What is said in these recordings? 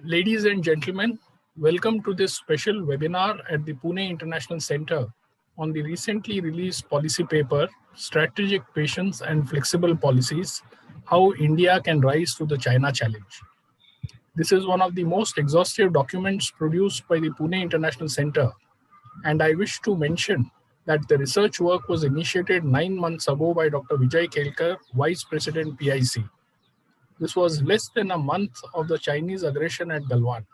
Ladies and gentlemen, welcome to this special webinar at the Pune International Center on the recently released policy paper, Strategic Patience and Flexible Policies, How India Can Rise to the China Challenge. This is one of the most exhaustive documents produced by the Pune International Center, and I wish to mention that the research work was initiated 9 months ago by Dr. Vijay Kelkar, Vice President PIC. This was less than a month of the Chinese aggression at Galwan.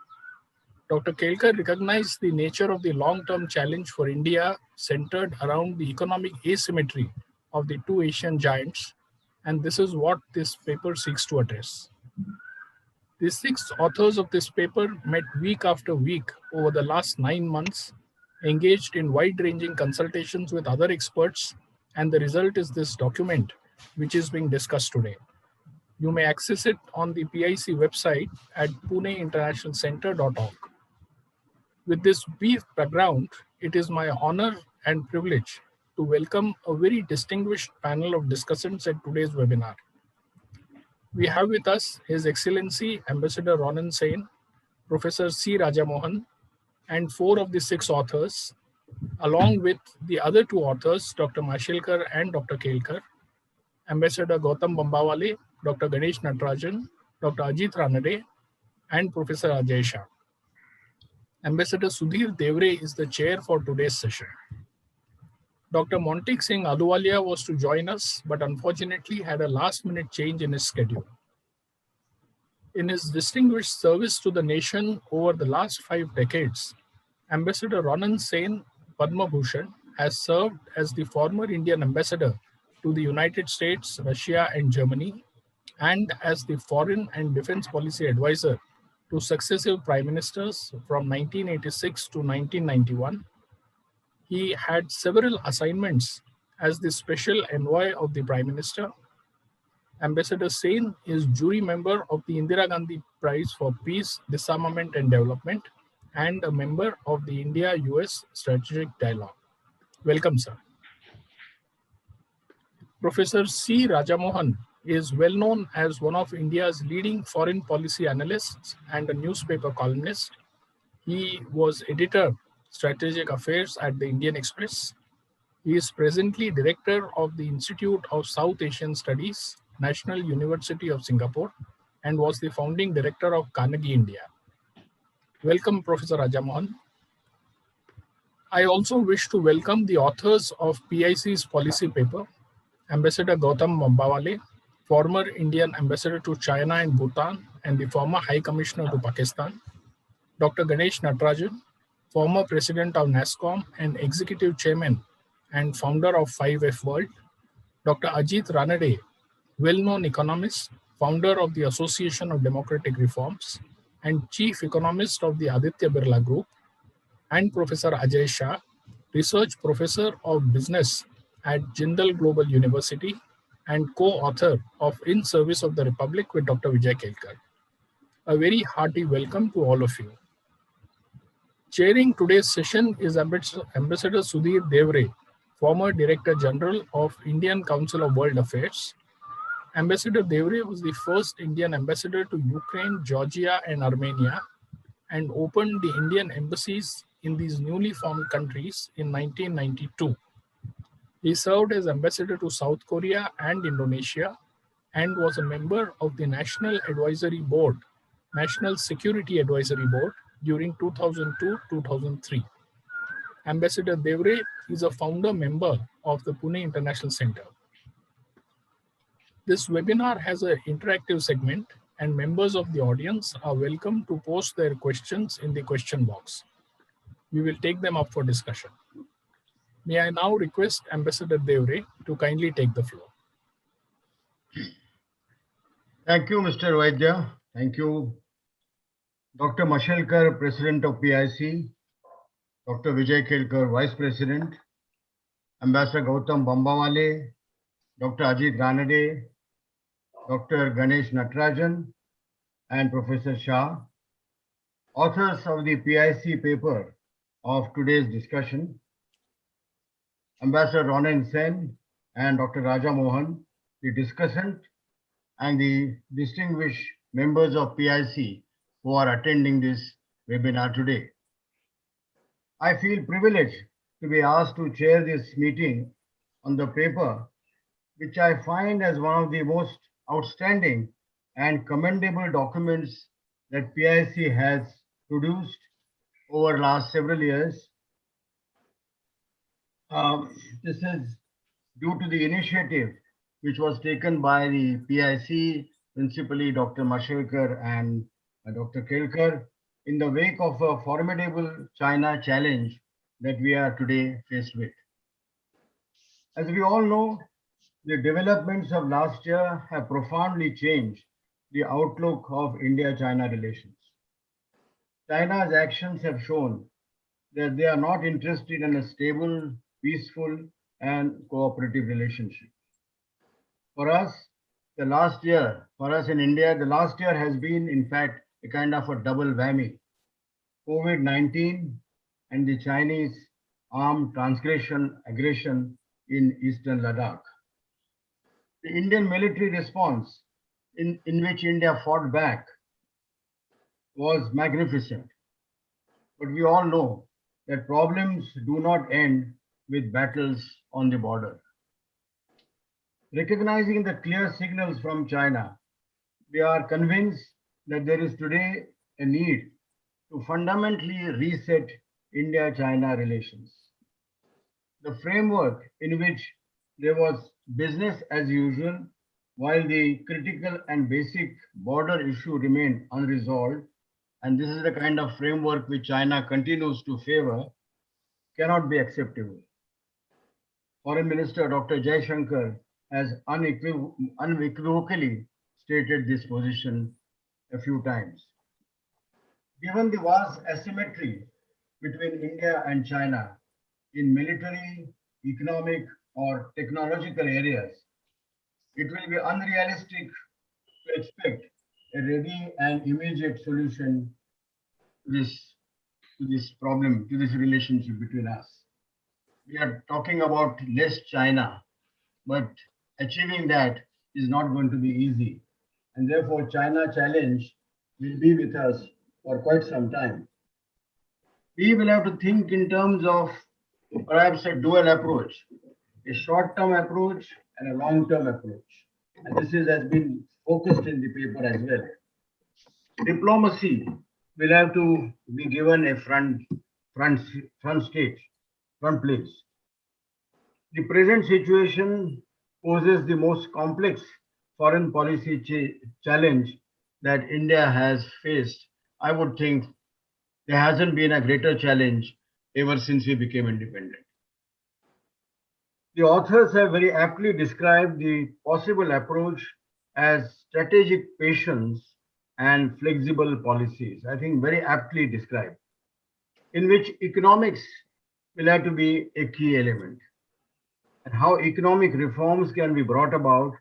Dr. Kelkar recognized the nature of the long-term challenge for India centered around the economic asymmetry of the two Asian giants, and this is what this paper seeks to address. The 6 authors of this paper met week after week over the last 9 months, engaged in wide-ranging consultations with other experts, and the result is this document, which is being discussed today. You may access it on the PIC website at puneinternationalcenter.org. With this brief background, it is my honor and privilege to welcome a very distinguished panel of discussants at today's webinar. We have with us His Excellency Ambassador Ronen Sen, Professor C. Rajamohan, and 4 of the 6 authors, along with the other 2 authors, Dr. Mashelkar and Dr. Kelkar, Ambassador Gautam Bambawale, Dr. Ganesh Natarajan, Dr. Ajit Ranade, and Professor Ajay Shah. Ambassador Sudhir Devre is the chair for today's session. Dr. Monteek Singh Aluwalia was to join us, but unfortunately had a last-minute change in his schedule. In his distinguished service to the nation over the last 5 decades, Ambassador Ronen Sen Padma Bhushan has served as the former Indian ambassador to the United States, Russia, and Germany, and as the Foreign and Defense Policy Advisor to successive prime ministers from 1986 to 1991. He had several assignments as the special envoy of the Prime Minister. Ambassador Sen is jury member of the Indira Gandhi Prize for Peace, Disarmament and Development, and a member of the India-US Strategic Dialogue. Welcome, sir. Professor C. Rajamohan is well known as one of India's leading foreign policy analysts and a newspaper columnist. He was editor, Strategic Affairs at the Indian Express. He is presently director of the Institute of South Asian Studies, National University of Singapore, and was the founding director of Carnegie India. Welcome, Professor Rajamohan. I also wish to welcome the authors of PIC's policy paper, Ambassador Gautam Bambawale, former Indian ambassador to China and Bhutan and the former High Commissioner to Pakistan, Dr. Ganesh Natarajan, former president of NASSCOM and executive chairman and founder of 5F World, Dr. Ajit Ranade, well-known economist, founder of the Association of Democratic Reforms, and chief economist of the Aditya Birla Group, and Professor Ajay Shah, research professor of business at Jindal Global University and co-author of In Service of the Republic with Dr. Vijay Kelkar. A very hearty welcome to all of you. Chairing today's session is Ambassador Sudhir Devre, former Director General of Indian Council of World Affairs. Ambassador Devre was the first Indian ambassador to Ukraine, Georgia, and Armenia, and opened the Indian embassies in these newly formed countries in 1992. He served as ambassador to South Korea and Indonesia, and was a member of the National Advisory Board, National Security Advisory Board, during 2002-2003. Ambassador Devre is a founder member of the Pune International Center. This webinar has an interactive segment, and members of the audience are welcome to post their questions in the question box. We will take them up for discussion. May I now request Ambassador Devre to kindly take the floor. Thank you, Mr. Vaidya. Thank you, Dr. Mashelkar, President of PIC, Dr. Vijay Kelkar, Vice President, Ambassador Gautam Bambawale, Dr. Ajit Ranade, Dr. Ganesh Natarajan, and Professor Shah, authors of the PIC paper of today's discussion, Ambassador Ronen Sen and Dr. Rajamohan, the discussant, and the distinguished members of PIC who are attending this webinar today. I feel privileged to be asked to chair this meeting on the paper, which I find as one of the most outstanding and commendable documents that PIC has produced over last several years. This is due to the initiative which was taken by the PIC, principally Dr. Mashelkar and Dr. Kelkar, in the wake of a formidable China challenge that we are today faced with. As we all know, the developments of last year have profoundly changed the outlook of India-China relations. China's actions have shown that they are not interested in a stable, peaceful, and cooperative relationship. For us, for us in India, the last year has been, in fact, a kind of a double whammy. COVID-19 and the Chinese armed aggression in eastern Ladakh. The Indian military response, in which India fought back, was magnificent. But we all know that problems do not end with battles on the border. Recognizing the clear signals from China, we are convinced that there is today a need to fundamentally reset India-China relations. The framework in which there was business as usual, while the critical and basic border issue remained unresolved, and this is the kind of framework which China continues to favor, cannot be acceptable. Foreign Minister Dr. Jaishankar has unequivocally stated this position a few times. Given the vast asymmetry between India and China in military, economic, or technological areas, it will be unrealistic to expect a ready and immediate solution to this problem, to this relationship between us. We are talking about less China, but achieving that is not going to be easy. And therefore, China challenge will be with us for quite some time. We will have to think in terms of perhaps a dual approach, a short-term approach and a long-term approach. And this has been focused in the paper as well. Diplomacy will have to be given a front place. The present situation poses the most complex foreign policy challenge that India has faced. I would think there hasn't been a greater challenge ever since we became independent. The authors have very aptly described the possible approach as strategic patience and flexible policies. I think very aptly described, in which economics will have to be a key element. And how economic reforms can be brought about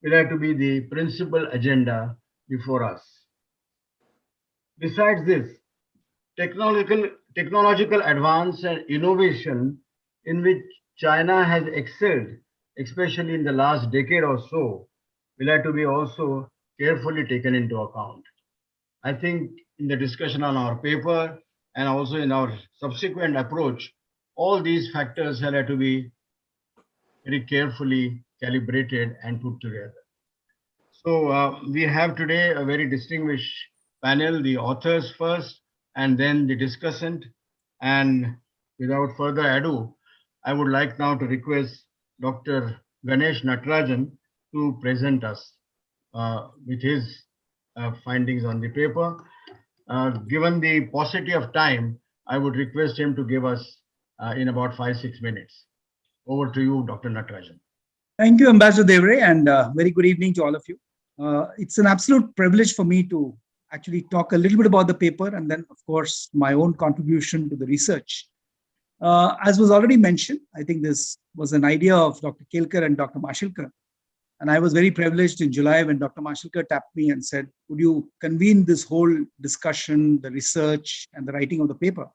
will have to be the principal agenda before us. Besides this, technological advance and innovation in which China has excelled, especially in the last decade or so, will have to be also carefully taken into account. I think in the discussion on our paper and also in our subsequent approach, all these factors have to be very carefully calibrated and put together. So we have today a very distinguished panel, the authors first, and then the discussant. And without further ado, I would like now to request Dr. Ganesh Natarajan to present us with his findings on the paper. Given the paucity of time, I would request him to give us in about 5-6 minutes. Over to you, Dr. Natarajan. Thank you, Ambassador Devre, and very good evening to all of you. It's an absolute privilege for me to actually talk a little bit about the paper and then, of course, my own contribution to the research. As was already mentioned, I think this was an idea of Dr. Kelkar and Dr. Mashelkar. And I was very privileged in July when Dr. Mashelkar tapped me and said, would you convene this whole discussion, the research, and the writing of the paper?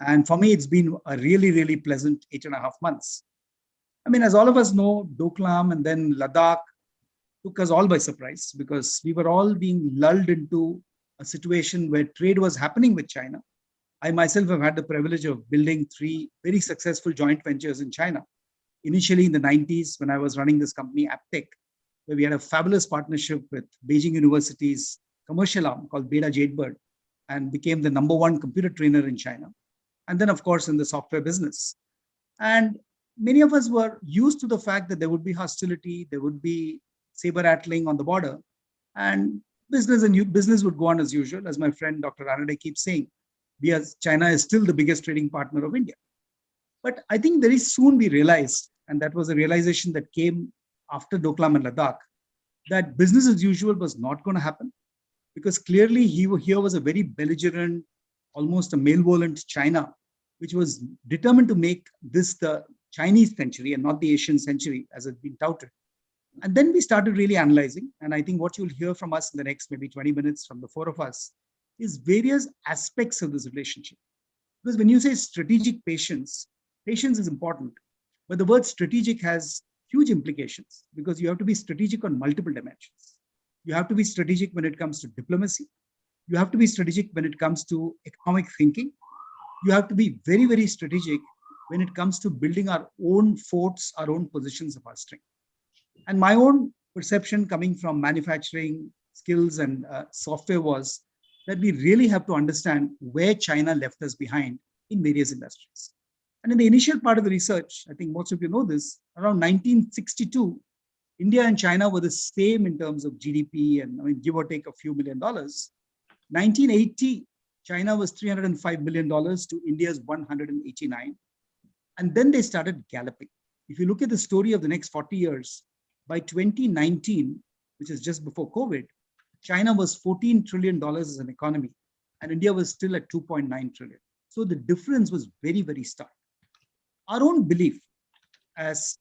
And for me, it's been a really, really pleasant 8.5 months. I mean, as all of us know, Doklam and then Ladakh took us all by surprise because we were all being lulled into a situation where trade was happening with China. I myself have had the privilege of building 3 very successful joint ventures in China. Initially in the 90s, when I was running this company, Aptech, where we had a fabulous partnership with Beijing University's commercial arm called Beta Jadebird, and became the #1 computer trainer in China. And then, of course, in the software business. And many of us were used to the fact that there would be hostility, there would be saber rattling on the border, and business would go on as usual. As my friend Dr. Ranade keeps saying, China is still the biggest trading partner of India. But I think very soon we realized, and that was a realization that came after Doklam and Ladakh, that business as usual was not going to happen, because clearly here was a very belligerent, almost a malevolent China, which was determined to make this the Chinese century and not the Asian century as it's been touted. And then we started really analyzing. And I think what you'll hear from us in the next maybe 20 minutes from the 4 of us is various aspects of this relationship. Because when you say strategic patience is important. But the word strategic has huge implications, because you have to be strategic on multiple dimensions. You have to be strategic when it comes to diplomacy. You have to be strategic when it comes to economic thinking. You have to be very, very strategic when it comes to building our own forts, our own positions of our strength. And my own perception coming from manufacturing skills and software was that we really have to understand where China left us behind in various industries. And in the initial part of the research, I think most of you know this, around 1962, India and China were the same in terms of GDP and give or take a few $1 million. 1980, China was $305 billion to India's 189. And then they started galloping. If you look at the story of the next 40 years, by 2019, which is just before COVID, China was $14 trillion as an economy, and India was still at 2.9 trillion. So the difference was very, very stark. Our own belief as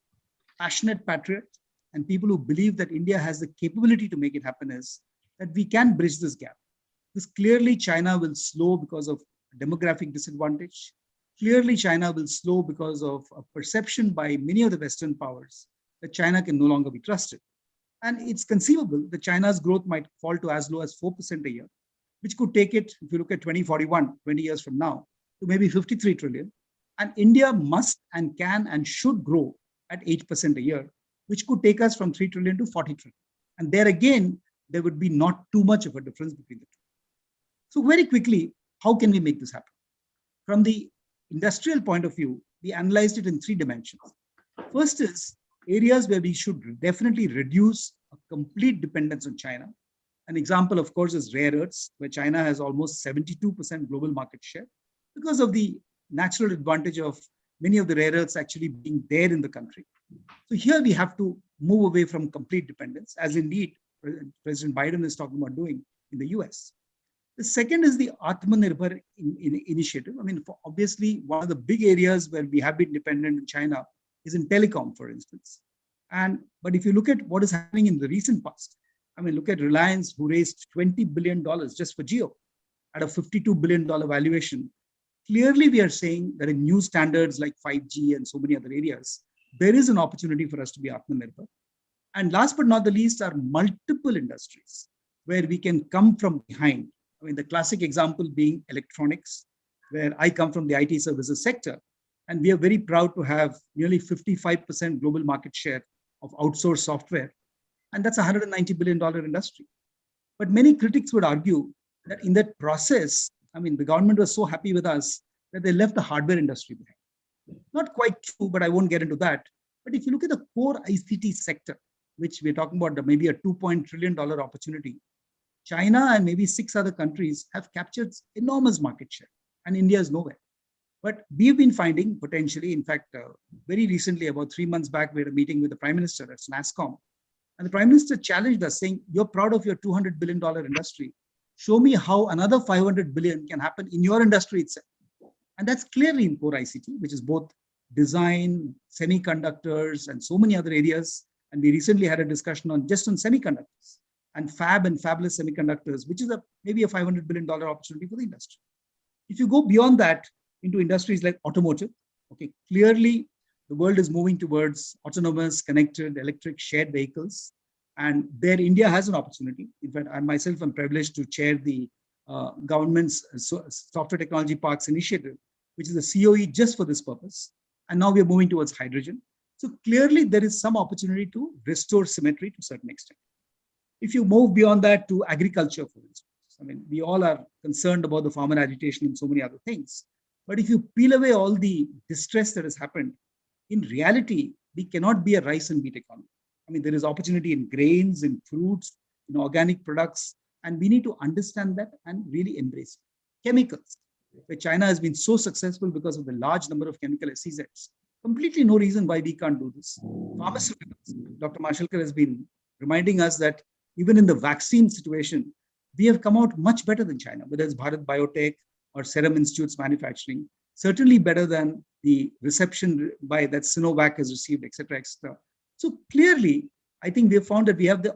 passionate patriots and people who believe that India has the capability to make it happen is that we can bridge this gap. Because clearly China will slow because of demographic disadvantage. Clearly China will slow because of a perception by many of the Western powers that China can no longer be trusted. And it's conceivable that China's growth might fall to as low as 4% a year, which could take it, if you look at 2041, 20 years from now, to maybe 53 trillion. And India must and can and should grow at 8% a year, which could take us from 3 trillion to 40 trillion. And there again, there would be not too much of a difference between the two. So very quickly, how can we make this happen? From the industrial point of view, we analyzed it in 3 dimensions. First is areas where we should definitely reduce a complete dependence on China. An example, of course, is rare earths, where China has almost 72% global market share because of the natural advantage of many of the rare earths actually being there in the country. So here we have to move away from complete dependence, as indeed President Biden is talking about doing in the US. The second is the Atmanirbhar initiative. I mean, obviously, one of the big areas where we have been dependent in China is in telecom, for instance. But if you look at what is happening in the recent past, I mean, look at Reliance, who raised $20 billion just for Jio at a $52 billion valuation. Clearly, we are saying that in new standards like 5G and so many other areas, there is an opportunity for us to be Atmanirbhar. And last but not the least are multiple industries where we can come from behind. I mean, the classic example being electronics, where I come from the IT services sector. And we are very proud to have nearly 55% global market share of outsourced software. And that's a $190 billion industry. But many critics would argue that in that process, I mean, the government was so happy with us that they left the hardware industry behind. Not quite true, but I won't get into that. But if you look at the core ICT sector, which we're talking about maybe a $2 trillion opportunity, China and maybe 6 other countries have captured enormous market share, and India is nowhere. But we've been finding potentially, in fact, very recently, about 3 months back, we had a meeting with the Prime Minister at NASSCOM. And the Prime Minister challenged us saying, you're proud of your $200 billion industry. Show me how another 500 billion can happen in your industry itself. And that's clearly in core ICT, which is both design, semiconductors, and so many other areas. And we recently had a discussion on just on semiconductors and fab and fabless semiconductors, which is maybe a $500 billion opportunity for the industry. If you go beyond that into industries like automotive, okay, clearly the world is moving towards autonomous, connected, electric, shared vehicles. And there India has an opportunity. In fact, I myself am privileged to chair the government's Software Technology Parks initiative, which is a COE just for this purpose. And now we are moving towards hydrogen. So clearly there is some opportunity to restore symmetry to a certain extent. If you move beyond that to agriculture, for instance, I mean, we all are concerned about the farmer agitation and so many other things. But if you peel away all the distress that has happened, in reality, we cannot be a rice and wheat economy. I mean, there is opportunity in grains, in fruits, in organic products, and we need to understand that and really embrace it. Chemicals, where China has been so successful because of the large number of chemical SEZs. Completely no reason why we can't do this. Pharmaceuticals, Dr. Mashalkar has been reminding us that even in the vaccine situation, we have come out much better than China, whether it's Bharat Biotech or Serum Institute's manufacturing, certainly better than the reception by that Sinovac has received, et cetera, et cetera. So clearly, I think we have found that we have the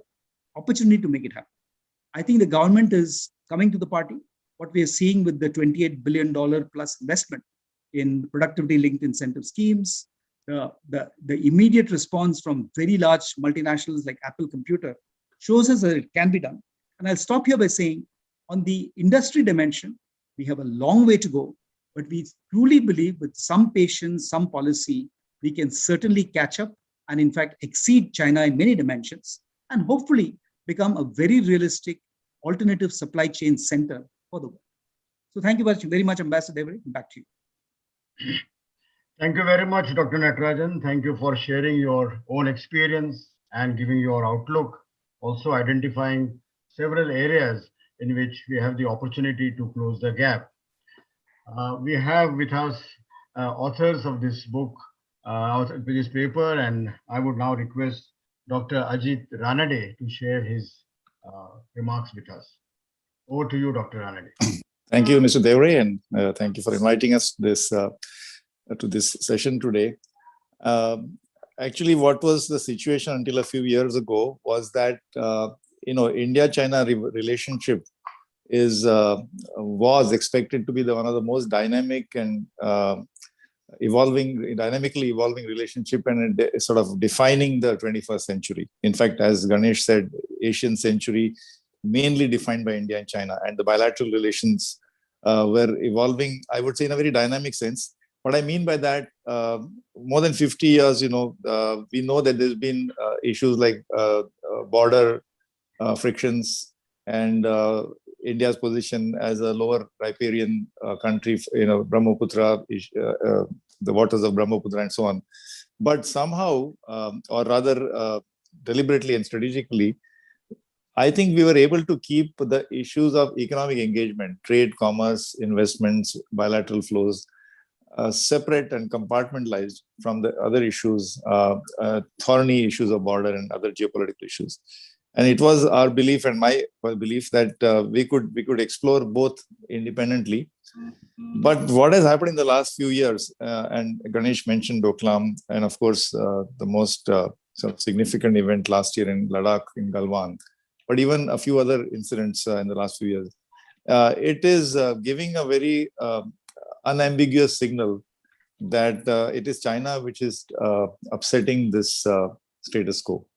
opportunity to make it happen. I think the government is coming to the party. What we are seeing with the $28 billion plus investment in productivity-linked incentive schemes, the immediate response from very large multinationals like Apple Computer shows us that it can be done. And I'll stop here by saying, on the industry dimension, we have a long way to go, but we truly believe with some patience, some policy, we can certainly catch up and in fact exceed China in many dimensions and hopefully become a very realistic alternative supply chain center for the world. So thank you very much, Ambassador Devari. Back to you. Thank you very much, Dr. Natarajan. Thank you for sharing your own experience and giving your outlook, also identifying several areas in which we have the opportunity to close the gap. We have with us authors of this book, this paper, and I would now request Dr. Ajit Ranade to share his remarks with us. Over to you, Dr. Ranade. Thank you, Mr. Devari, and thank you for inviting us to this session today. Actually, what was the situation until a few years ago was that India-China relationship was expected to be one of the most dynamic and dynamically evolving relationship, and sort of defining the 21st century. In fact, as Ganesh said, Asian century mainly defined by India and China, and the bilateral relations were evolving, I would say, in a very dynamic sense. What I mean by that, more than 50 years, we know that there's been issues like border frictions and India's position as a lower riparian country, Brahmaputra, the waters of Brahmaputra and so on. But somehow, or rather deliberately and strategically, I think we were able to keep the issues of economic engagement, trade, commerce, investments, bilateral flows, separate and compartmentalized from the other issues, thorny issues of border and other geopolitical issues. And it was our belief and my belief that we could explore both independently. But what has happened in the last few years, and Ganesh mentioned Doklam, and of course, the most sort of significant event last year in Ladakh, in Galwan, but even a few other incidents in the last few years, it is giving a very unambiguous signal that it is China which is upsetting this status quo.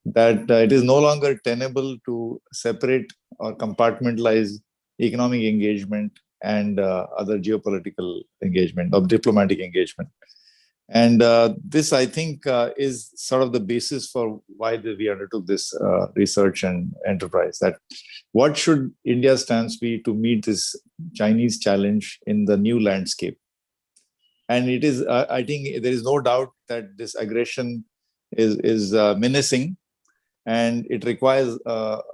That it is no longer tenable to separate or compartmentalize economic engagement and other geopolitical engagement or diplomatic engagement. And this, I think, is sort of the basis for why we undertook this research and enterprise. That what should India's stance be to meet this Chinese challenge in the new landscape? And it is, I think, there is no doubt that this aggression is menacing, and it requires a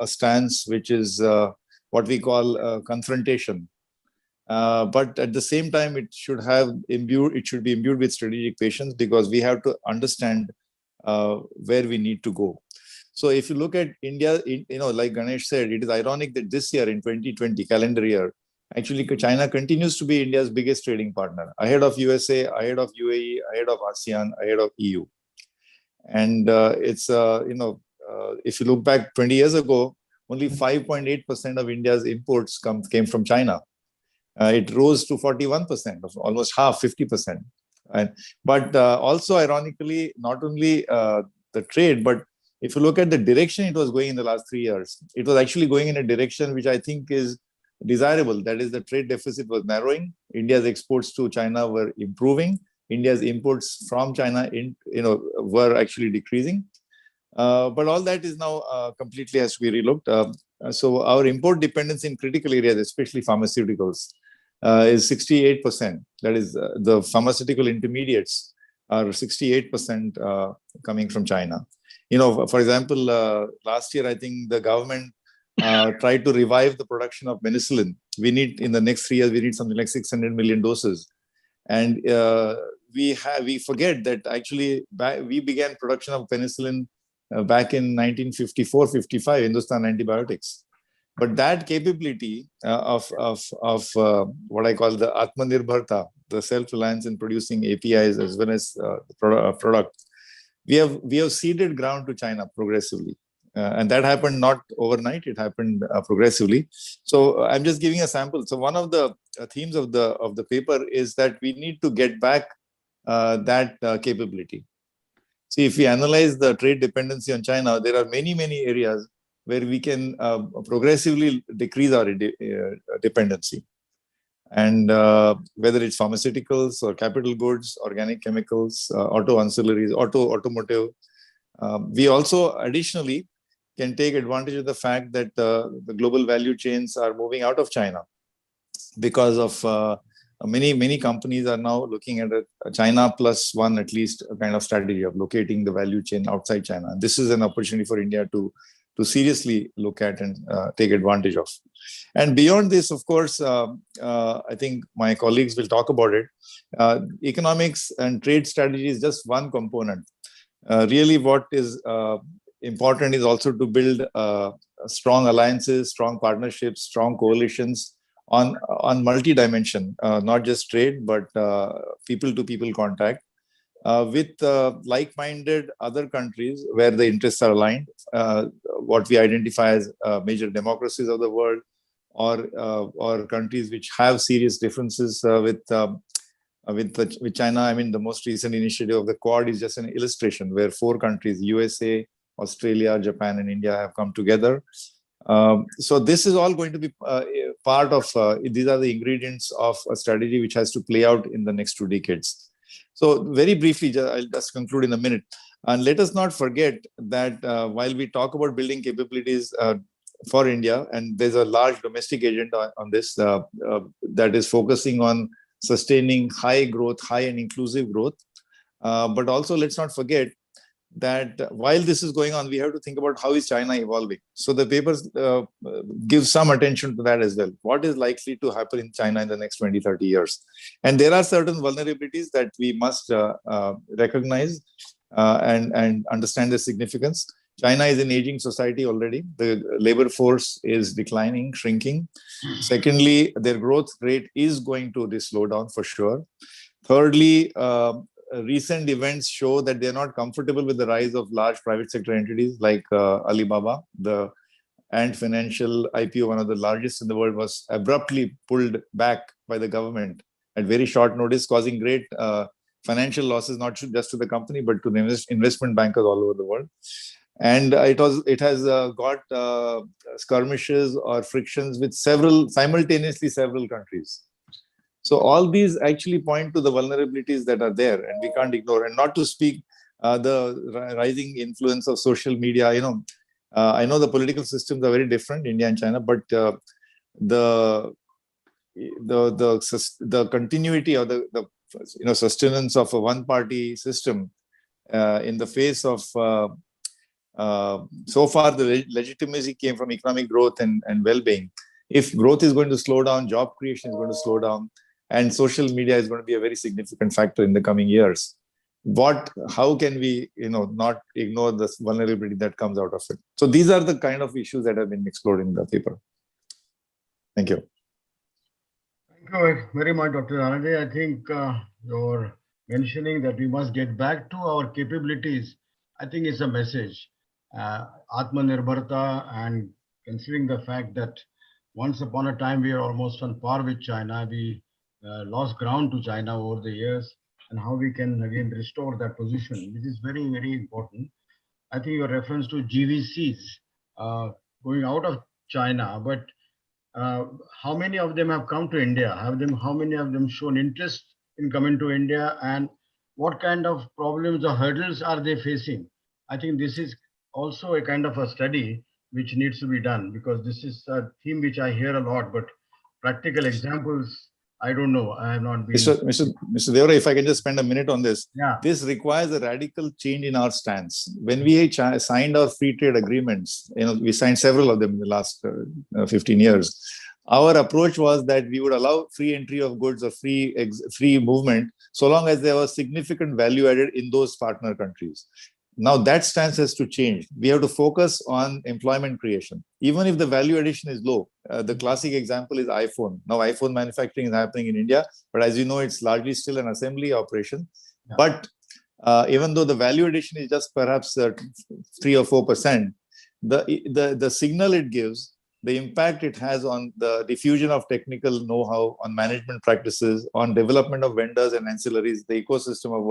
stance which is what we call confrontation. But at the same time, it should be imbued with strategic patience, because we have to understand where we need to go. So if you look at India, like Ganesh said, it is ironic that this year in 2020 calendar year, actually China continues to be India's biggest trading partner, ahead of USA, ahead of UAE, ahead of ASEAN, ahead of EU. And it's, if you look back 20 years ago, only 5.8% of India's imports came from China. It rose to 41%, almost half, 50%. But also, ironically, not only the trade, but If you look at the direction it was going in the last 3 years, it was actually going in a direction which I think is desirable. That is, the trade deficit was narrowing. India's exports to China were improving. India's imports from China were actually decreasing. But all that is now completely has to be relooked. So our import dependence in critical areas, especially pharmaceuticals, is 68%. That is, the pharmaceutical intermediates are 68% coming from China. For example, last year, I think the government tried to revive the production of penicillin. We need, in the next 3 years, we need something like 600 million doses. And we forget that actually we began production of penicillin back in 1954-55, Hindustan Antibiotics. But that capability of what I call the Atmanirbharta, the self-reliance in producing APIs as well as the product, we have ceded ground to China progressively. And that happened not overnight, it happened progressively. So I'm just giving a sample. So one of the themes of the paper is that we need to get back that capability. See, if we analyze the trade dependency on China, there are many, many areas where we can progressively decrease our dependency. And whether it's pharmaceuticals or capital goods, organic chemicals, auto ancillaries, automotive. We also additionally can take advantage of the fact that the global value chains are moving out of China because of many companies are now looking at a China plus one, at least, a kind of strategy of locating the value chain outside China. And this is an opportunity for India to seriously look at and take advantage of. And beyond this, of course, I think my colleagues will talk about it. Economics and trade strategy is just one component. Really what is important is also to build strong alliances, strong partnerships, strong coalitions on multi-dimension, not just trade, but people-to-people contact with like-minded other countries where the interests are aligned, what we identify as major democracies of the world, or countries which have serious differences with China. I mean, the most recent initiative of the Quad is just an illustration where 4 countries, USA, Australia, Japan, and India, have come together. So this is all going to be part of, these are the ingredients of a strategy which has to play out in the next 2 decades. So very briefly, I'll just conclude in a minute. And let us not forget that while we talk about building capabilities for India, and there's a large domestic agenda on this that is focusing on sustaining high growth, high and inclusive growth. But also let's not forget that while this is going on, we have to think about how is China evolving. So the papers give some attention to that as well. What is likely to happen in China in the next 20, 30 years? And there are certain vulnerabilities that we must recognize and understand the significance. China is an aging society already. The labor force is declining, shrinking. Secondly, their growth rate is going to slow down for sure. Thirdly, recent events show that they're not comfortable with the rise of large private sector entities like Alibaba. The Ant Financial IPO, one of the largest in the world, was abruptly pulled back by the government at very short notice, causing great financial losses, not just to the company, but to the investment bankers all over the world. And it has got skirmishes or frictions with simultaneously several countries. So all these actually point to the vulnerabilities that are there, and we can't ignore. And not to speak the rising influence of social media. I know the political systems are very different, India and China, but the continuity or the sustenance of a one-party system in the face of so far the legitimacy came from economic growth and well-being. If growth is going to slow down, job creation is going to slow down, and social media is going to be a very significant factor in the coming years. How can we, not ignore the vulnerability that comes out of it? So these are the kind of issues that have been explored in the paper. Thank you. Thank you very much, Dr. Anande. I think your mentioning that we must get back to our capabilities, I think is a message. Atmanirbharta, and considering the fact that once upon a time we are almost on par with China, we lost ground to China over the years, and how we can again restore that position, which is very, very important. I think your reference to GVCs going out of China, but how many of them have come to India? How many of them shown interest in coming to India, and what kind of problems or hurdles are they facing? I think this is also a kind of a study which needs to be done, because this is a theme which I hear a lot, but practical examples, I don't know. I have not been. Mr. Devra, if I can just spend a minute on this. Yeah. This requires a radical change in our stance. When we signed our free trade agreements, we signed several of them in the last 15 years. Our approach was that we would allow free entry of goods or free movement, so long as there was significant value added in those partner countries. Now that stance has to change. We have to focus on employment creation, even if the value addition is low. The classic example is iPhone. Now iPhone manufacturing is happening in India, but as you know, it's largely still an assembly operation. Yeah. But even though the value addition is just perhaps 3 or 4%, the signal it gives, the impact it has on the diffusion of technical know-how, on management practices, on development of vendors and ancillaries, the ecosystem of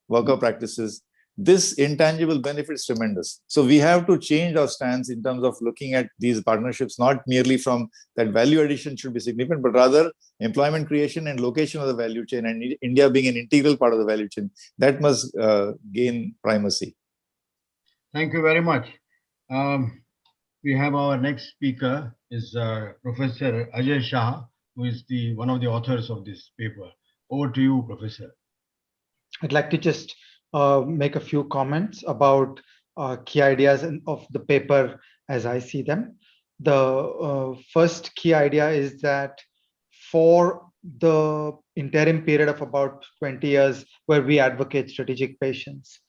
worker practices, this intangible benefit is tremendous. So we have to change our stance in terms of looking at these partnerships, not merely from that value addition should be significant, but rather employment creation and location of the value chain, and India being an integral part of the value chain, that must gain primacy. Thank you very much. We have our next speaker is Professor Ajay Shah, who is one of the authors of this paper. Over to you, Professor. I'd like to just make a few comments about key ideas of the paper as I see them. The first key idea is that for the interim period of about 20 years where we advocate strategic patience,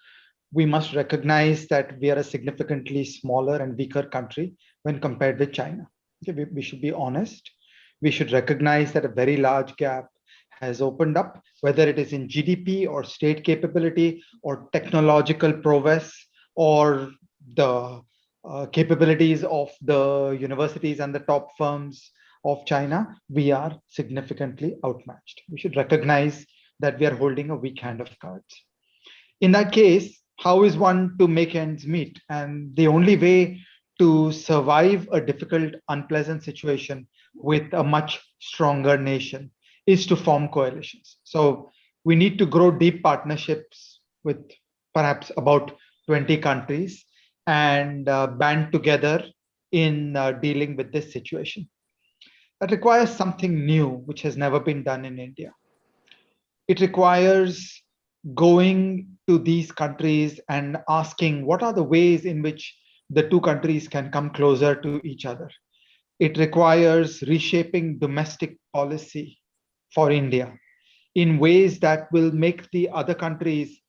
we must recognize that we are a significantly smaller and weaker country when compared with China. Okay, we should be honest. We should recognize that a very large gap has opened up, whether it is in GDP or state capability or technological prowess or the capabilities of the universities and the top firms of China. We are significantly outmatched. We should recognize that we are holding a weak hand of cards. In that case, how is one to make ends meet? And the only way to survive a difficult, unpleasant situation with a much stronger nation is to form coalitions. So we need to grow deep partnerships with perhaps about 20 countries and band together in dealing with this situation. That requires something new, which has never been done in India. It requires going to these countries and asking what are the ways in which the two countries can come closer to each other. It requires reshaping domestic policy for India in ways that will make the other countries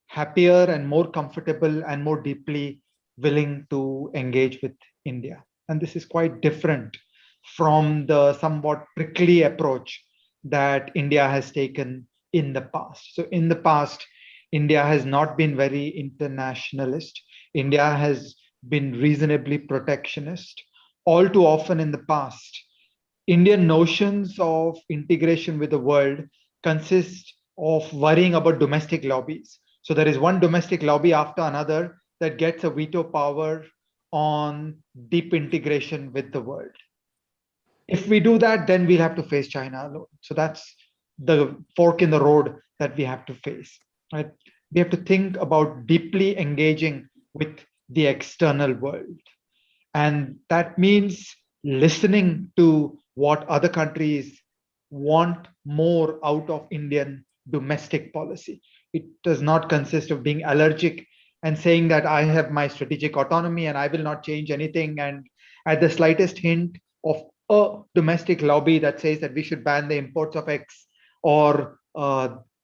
happier and more comfortable and more deeply willing to engage with India. And this is quite different from the somewhat prickly approach that India has taken in the past. So in the past, India has not been very internationalist. India has been reasonably protectionist. All too often in the past, Indian notions of integration with the world consist of worrying about domestic lobbies. So there is one domestic lobby after another that gets a veto power on deep integration with the world. If we do that, then we'll have to face China alone. So that's the fork in the road that we have to face. Right? We have to think about deeply engaging with the external world. And that means listening to what other countries want more out of Indian domestic policy. It does not consist of being allergic and saying that I have my strategic autonomy and I will not change anything. And at the slightest hint of a domestic lobby that says that we should ban the imports of X or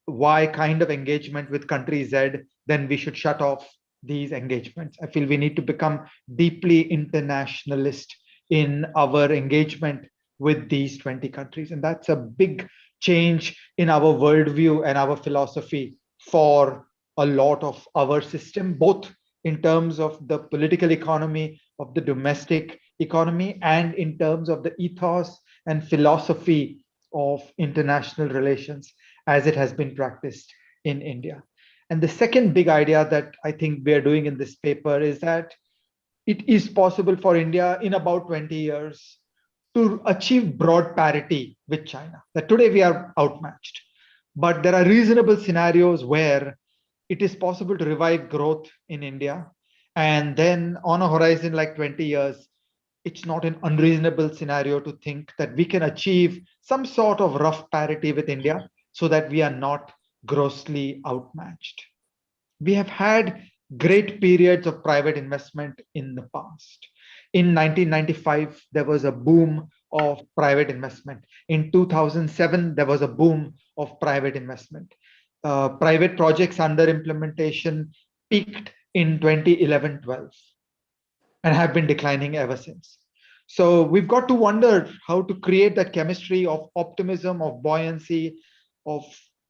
Y kind of engagement with country Z, then we should shut off these engagements. I feel we need to become deeply internationalist in our engagement with these 20 countries. And that's a big change in our worldview and our philosophy for a lot of our system, both in terms of the political economy of the domestic economy and in terms of the ethos and philosophy of international relations as it has been practiced in India. And the second big idea that I think we are doing in this paper is that it is possible for India in about 20 years to achieve broad parity with China. That today we are outmatched, but there are reasonable scenarios where it is possible to revive growth in India. And then on a horizon like 20 years, it's not an unreasonable scenario to think that we can achieve some sort of rough parity with India so that we are not grossly outmatched. We have had great periods of private investment in the past. In 1995, there was a boom of private investment. In 2007, there was a boom of private investment. Private projects under implementation peaked in 2011-12 and have been declining ever since. So we've got to wonder how to create that chemistry of optimism, of buoyancy, of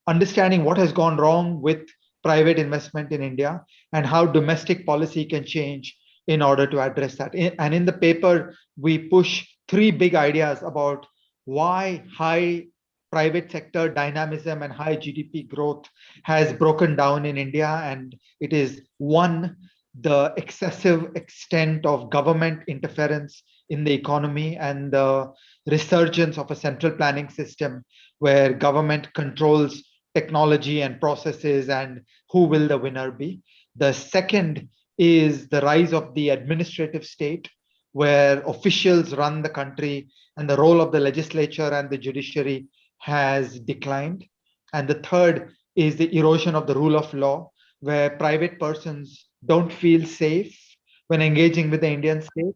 understanding what has gone wrong with private investment in India and how domestic policy can change in order to address that. And in the paper, we push three big ideas about why high private sector dynamism and high GDP growth has broken down in India. And it is one, the excessive extent of government interference in the economy and the resurgence of a central planning system where government controls technology and processes and who will the winner be. The second is the rise of the administrative state where officials run the country and the role of the legislature and the judiciary has declined. And the third is the erosion of the rule of law where private persons don't feel safe when engaging with the Indian state,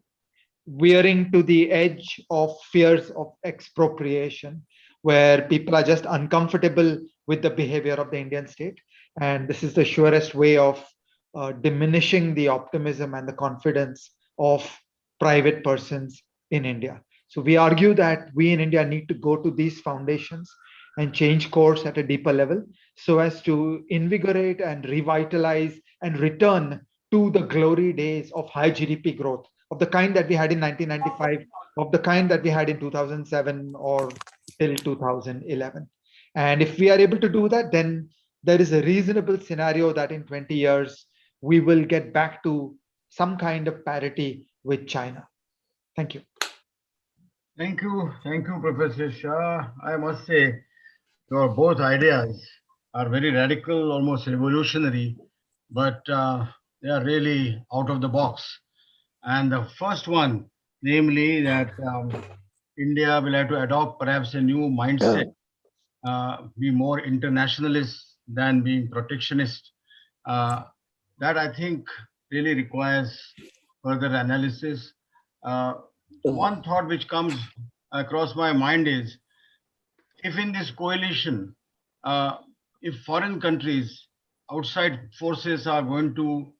veering to the edge of fears of expropriation, where people are just uncomfortable with the behavior of the Indian state. And this is the surest way of diminishing the optimism and the confidence of private persons in India. So we argue that we in India need to go to these foundations and change course at a deeper level so as to invigorate and revitalize and return to the glory days of high GDP growth, of the kind that we had in 1995, of the kind that we had in 2007 or till 2011. And if we are able to do that, then there is a reasonable scenario that in 20 years, we will get back to some kind of parity with China. Thank you. Thank you, Professor Shah. I must say, your both ideas are very radical, almost revolutionary, but they are really out of the box. And the first one, namely that India will have to adopt perhaps a new mindset, be more internationalist than being protectionist. That I think really requires further analysis. One thought which comes across my mind is, if in this coalition, if foreign countries, outside forces are going to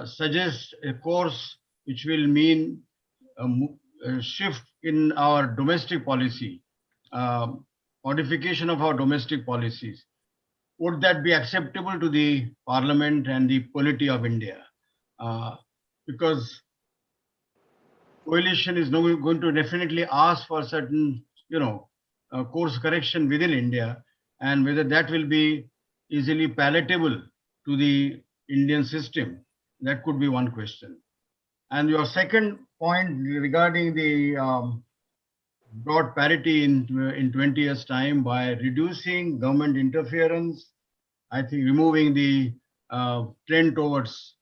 suggest a course which will mean a shift in our domestic policy, modification of our domestic policies, would that be acceptable to the Parliament and the polity of India? Because coalition is going to definitely ask for certain, course correction within India, and whether that will be easily palatable to the Indian system. That could be one question. And your second point regarding the broad parity in 20 years' time by reducing government interference, I think removing the trend towards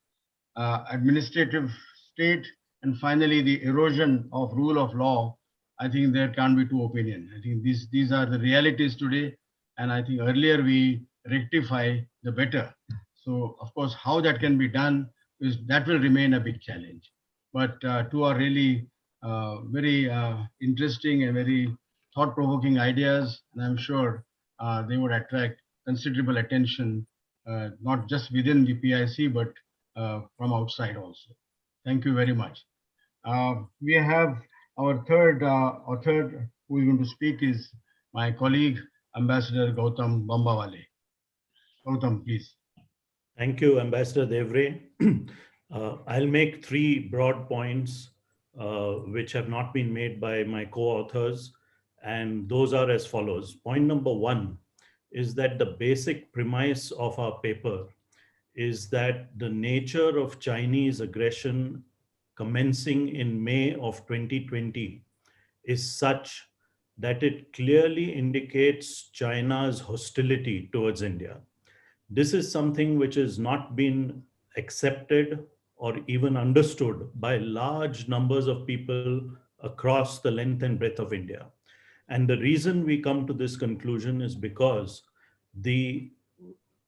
administrative state, and finally the erosion of rule of law, I think there can't be two opinions. I think these are the realities today, and I think earlier we rectify the better. So of course, how that can be done that will remain a big challenge. But two are really very interesting and very thought-provoking ideas, and I'm sure they would attract considerable attention, not just within the PIC, but from outside also. Thank you very much. We have our third author who is going to speak is my colleague, Ambassador Gautam Bambawale. Gautam, please. Thank you, Ambassador Devre. I'll make three broad points which have not been made by my co-authors, and those are as follows. Point number one is that the basic premise of our paper is that the nature of Chinese aggression commencing in May of 2020 is such that it clearly indicates China's hostility towards India. This is something which has not been accepted or even understood by large numbers of people across the length and breadth of India. And the reason we come to this conclusion is because the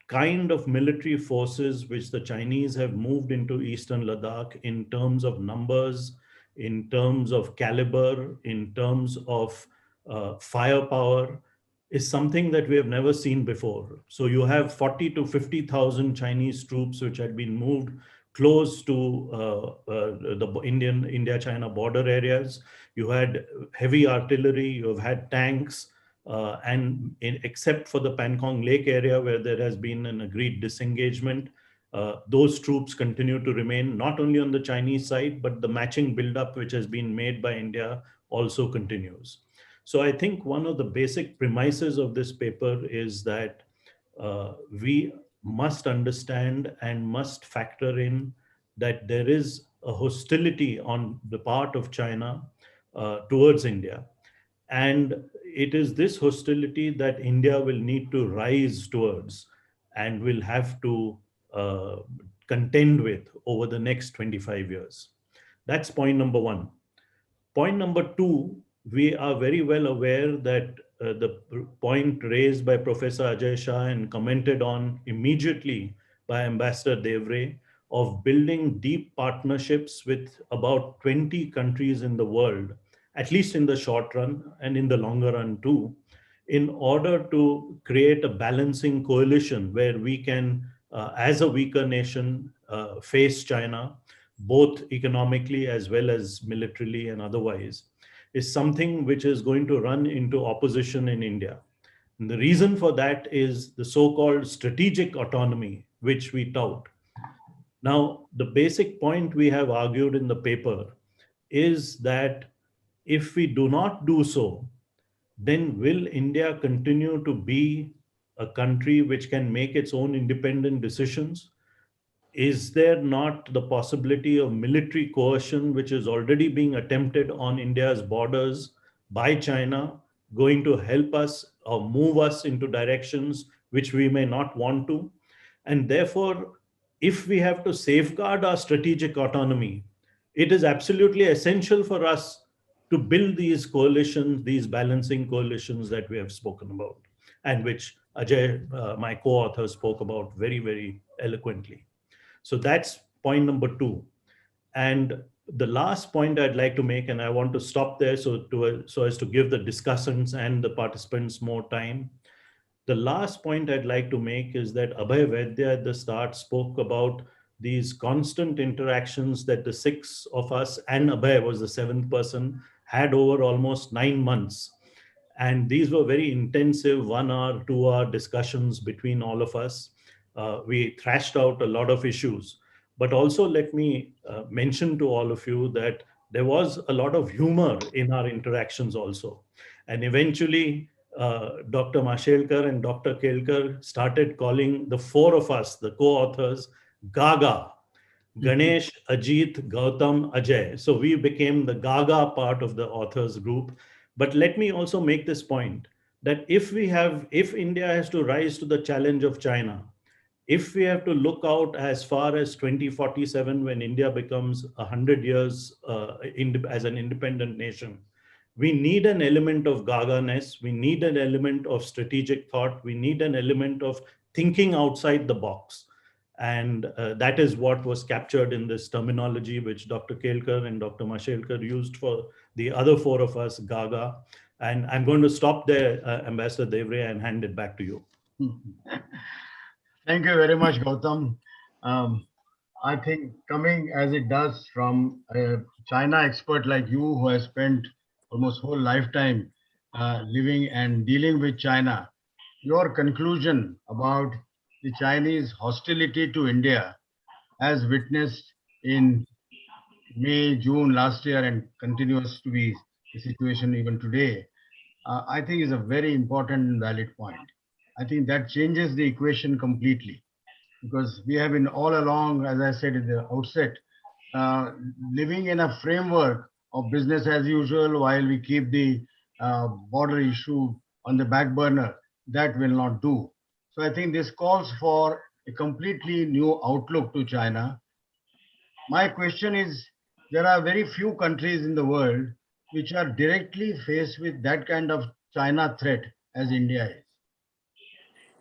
kind of military forces which the Chinese have moved into Eastern Ladakh in terms of numbers, in terms of caliber, in terms of firepower, is something that we have never seen before. So you have 40 to 50,000 Chinese troops which had been moved close to the India-China border areas. You had heavy artillery, you have had tanks, except for the Pankong Lake area where there has been an agreed disengagement, those troops continue to remain not only on the Chinese side, but the matching buildup which has been made by India also continues. So I think one of the basic premises of this paper is that we must understand and must factor in that there is a hostility on the part of China towards India. And it is this hostility that India will need to rise towards and will have to contend with over the next 25 years. That's point number one. Point number two, we are very well aware that the point raised by Professor Ajay Shah and commented on immediately by Ambassador Devre of building deep partnerships with about 20 countries in the world, at least in the short run and in the longer run too, in order to create a balancing coalition where we can, as a weaker nation, face China, both economically as well as militarily and otherwise, is something which is going to run into opposition in India. And the reason for that is the so-called strategic autonomy, which we tout. Now, the basic point we have argued in the paper is that if we do not do so, then will India continue to be a country which can make its own independent decisions? Is there not the possibility of military coercion, which is already being attempted on India's borders by China, going to help us or move us into directions which we may not want to? And therefore, if we have to safeguard our strategic autonomy, it is absolutely essential for us to build these coalitions, these balancing coalitions that we have spoken about, and which Ajay, my co-author, spoke about very, very eloquently. So that's point number two. And the last point I'd like to make, and I want to stop there so as to give the discussants and the participants more time. The last point I'd like to make is that Abhay Vaidya at the start spoke about these constant interactions that the six of us, and Abhay was the seventh person, had over almost 9 months. And these were very intensive 1 hour, 2 hour discussions between all of us. We thrashed out a lot of issues. But also let me mention to all of you that there was a lot of humor in our interactions also. And eventually, Dr. Mashelkar and Dr. Kelkar started calling the four of us, the co-authors, Gaga. Ganesh, Ajit, Gautam, Ajay. So we became the Gaga part of the authors group. But let me also make this point that if India has to rise to the challenge of China, if we have to look out as far as 2047, when India becomes 100 years as an independent nation, we need an element of Gaga-ness. We need an element of strategic thought. We need an element of thinking outside the box. And that is what was captured in this terminology, which Dr. Kelkar and Dr. Mashelkar used for the other four of us, Gaga. And I'm going to stop there, Ambassador Devre, and hand it back to you. Thank you very much, Gautam. I think coming as it does from a China expert like you, who has spent almost whole lifetime living and dealing with China, your conclusion about the Chinese hostility to India, as witnessed in May, June last year, and continues to be the situation even today, I think is a very important and valid point. I think that changes the equation completely. because we have been all along, as I said at the outset, living in a framework of business as usual while we keep the border issue on the back burner. That will not do. So I think this calls for a completely new outlook to China. My question is, there are very few countries in the world which are directly faced with that kind of China threat as India is.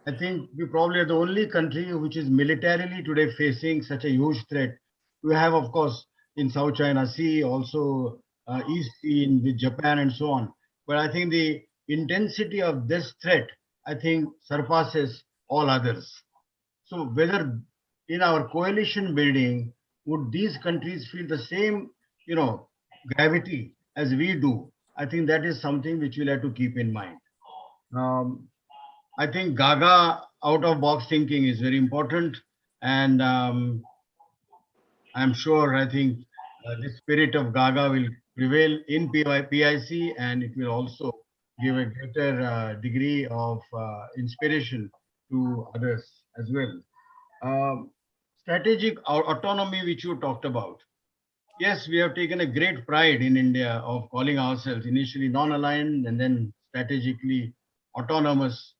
I think we probably are the only country which is militarily today facing such a huge threat. We have, of course, in South China Sea, also East Sea with Japan and so on. But I think the intensity of this threat, I think, surpasses all others. So whether in our coalition building, would these countries feel the same, gravity as we do? I think that is something which we'll have to keep in mind. I think Gaga out of box thinking is very important. And I'm sure, I think the spirit of Gaga will prevail in PIC, and it will also give a greater degree of inspiration to others as well. Strategic autonomy, which you talked about. Yes, we have taken a great pride in India of calling ourselves initially non-aligned and then strategically autonomous.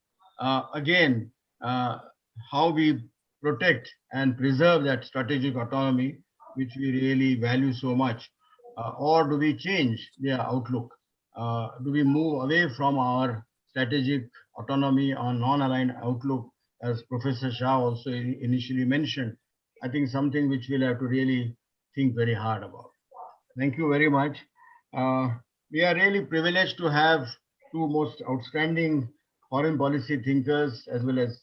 Again, how we protect and preserve that strategic autonomy, which we really value so much, or do we change their outlook? Do we move away from our strategic autonomy on non-aligned outlook, as Professor Shah also initially mentioned? I think something which we'll have to really think very hard about. Thank you very much. We are really privileged to have two most outstanding foreign policy thinkers as well as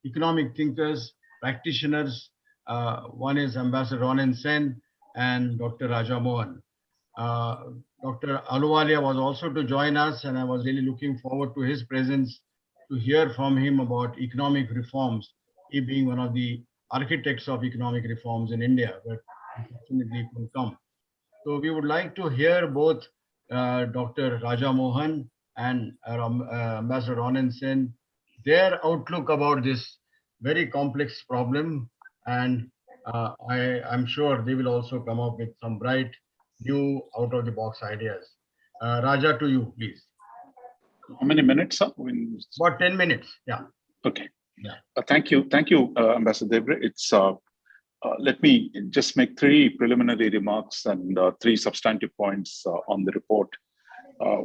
economic thinkers, practitioners. One is Ambassador Ronen Sen and Dr. Raja Mohan. Dr. Ahluwalia was also to join us, and I was really looking forward to his presence to hear from him about economic reforms, he being one of the architects of economic reforms in India, but unfortunately couldn't come. So we would like to hear both Dr. Raja Mohan and Ambassador Ronen Sen, their outlook about this very complex problem. And I'm sure they will also come up with some bright, new, out-of-the-box ideas. Raja, to you, please. How many minutes? About 10 minutes, yeah. Okay. Yeah. Thank you, Ambassador Devre. Let me just make three preliminary remarks and three substantive points on the report.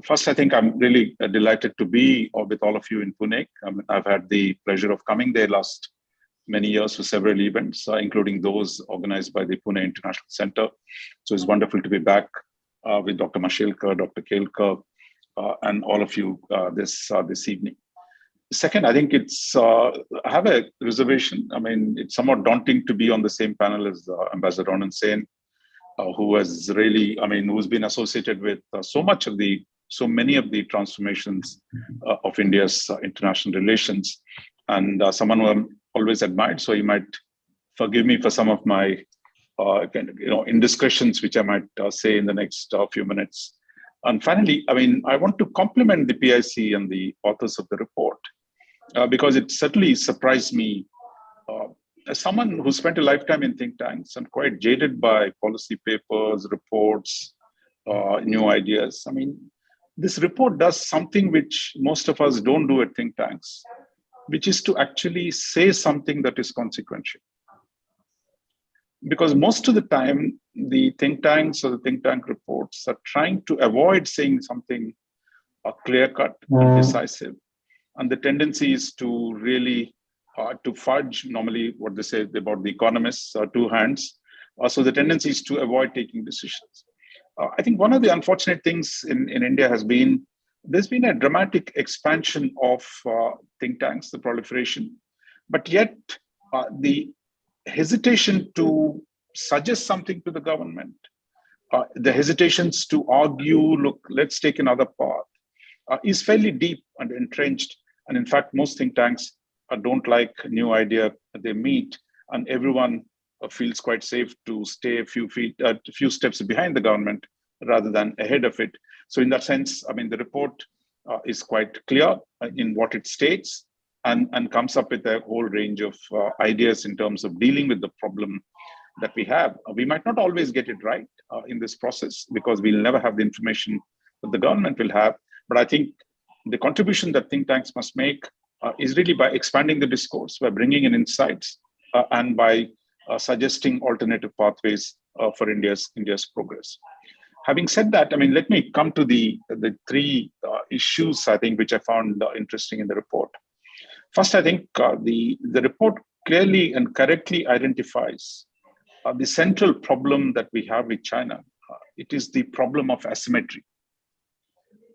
First, I think I'm really delighted to be with all of you in Pune. I've had the pleasure of coming there last many years for several events, including those organized by the Pune International Center. So it's wonderful to be back with Dr. Mashilkar, Dr. Kelkar, and all of you this evening. Second, I think I have a reservation. I mean, it's somewhat daunting to be on the same panel as Ambassador Ronen Sen, who has really, who's been associated with so many of the transformations of India's international relations, and someone who I'm always admired. So you might forgive me for some of my, indiscretions, which I might say in the next few minutes. And finally, I want to compliment the PIC and the authors of the report, because it certainly surprised me as someone who spent a lifetime in think tanks and quite jaded by policy papers, reports, new ideas. This report does something which most of us don't do at think tanks, which is to actually say something that is consequential. Because most of the time, the think tanks or the think tank reports are trying to avoid saying something clear-cut and decisive. And the tendency is to really to fudge normally what they say about the economists, two hands. So the tendency is to avoid taking decisions. I think one of the unfortunate things in India has been, there's been a dramatic expansion of think tanks, the proliferation, but yet the hesitation to suggest something to the government, the hesitations to argue, look, let's take another path, is fairly deep and entrenched. And in fact, most think tanks don't like a new idea that they meet, and everyone feels quite safe to stay a few steps behind the government rather than ahead of it. So in that sense, the report is quite clear in what it states. and comes up with a whole range of ideas in terms of dealing with the problem that we have. We might not always get it right in this process because we'll never have the information that the government will have. But I think the contribution that think tanks must make is really by expanding the discourse, by bringing in insights, and by suggesting alternative pathways for India's progress. Having said that, I mean, let me come to the three issues, I think, which I found interesting in the report. First, I think the report clearly and correctly identifies the central problem that we have with China. It is the problem of asymmetry.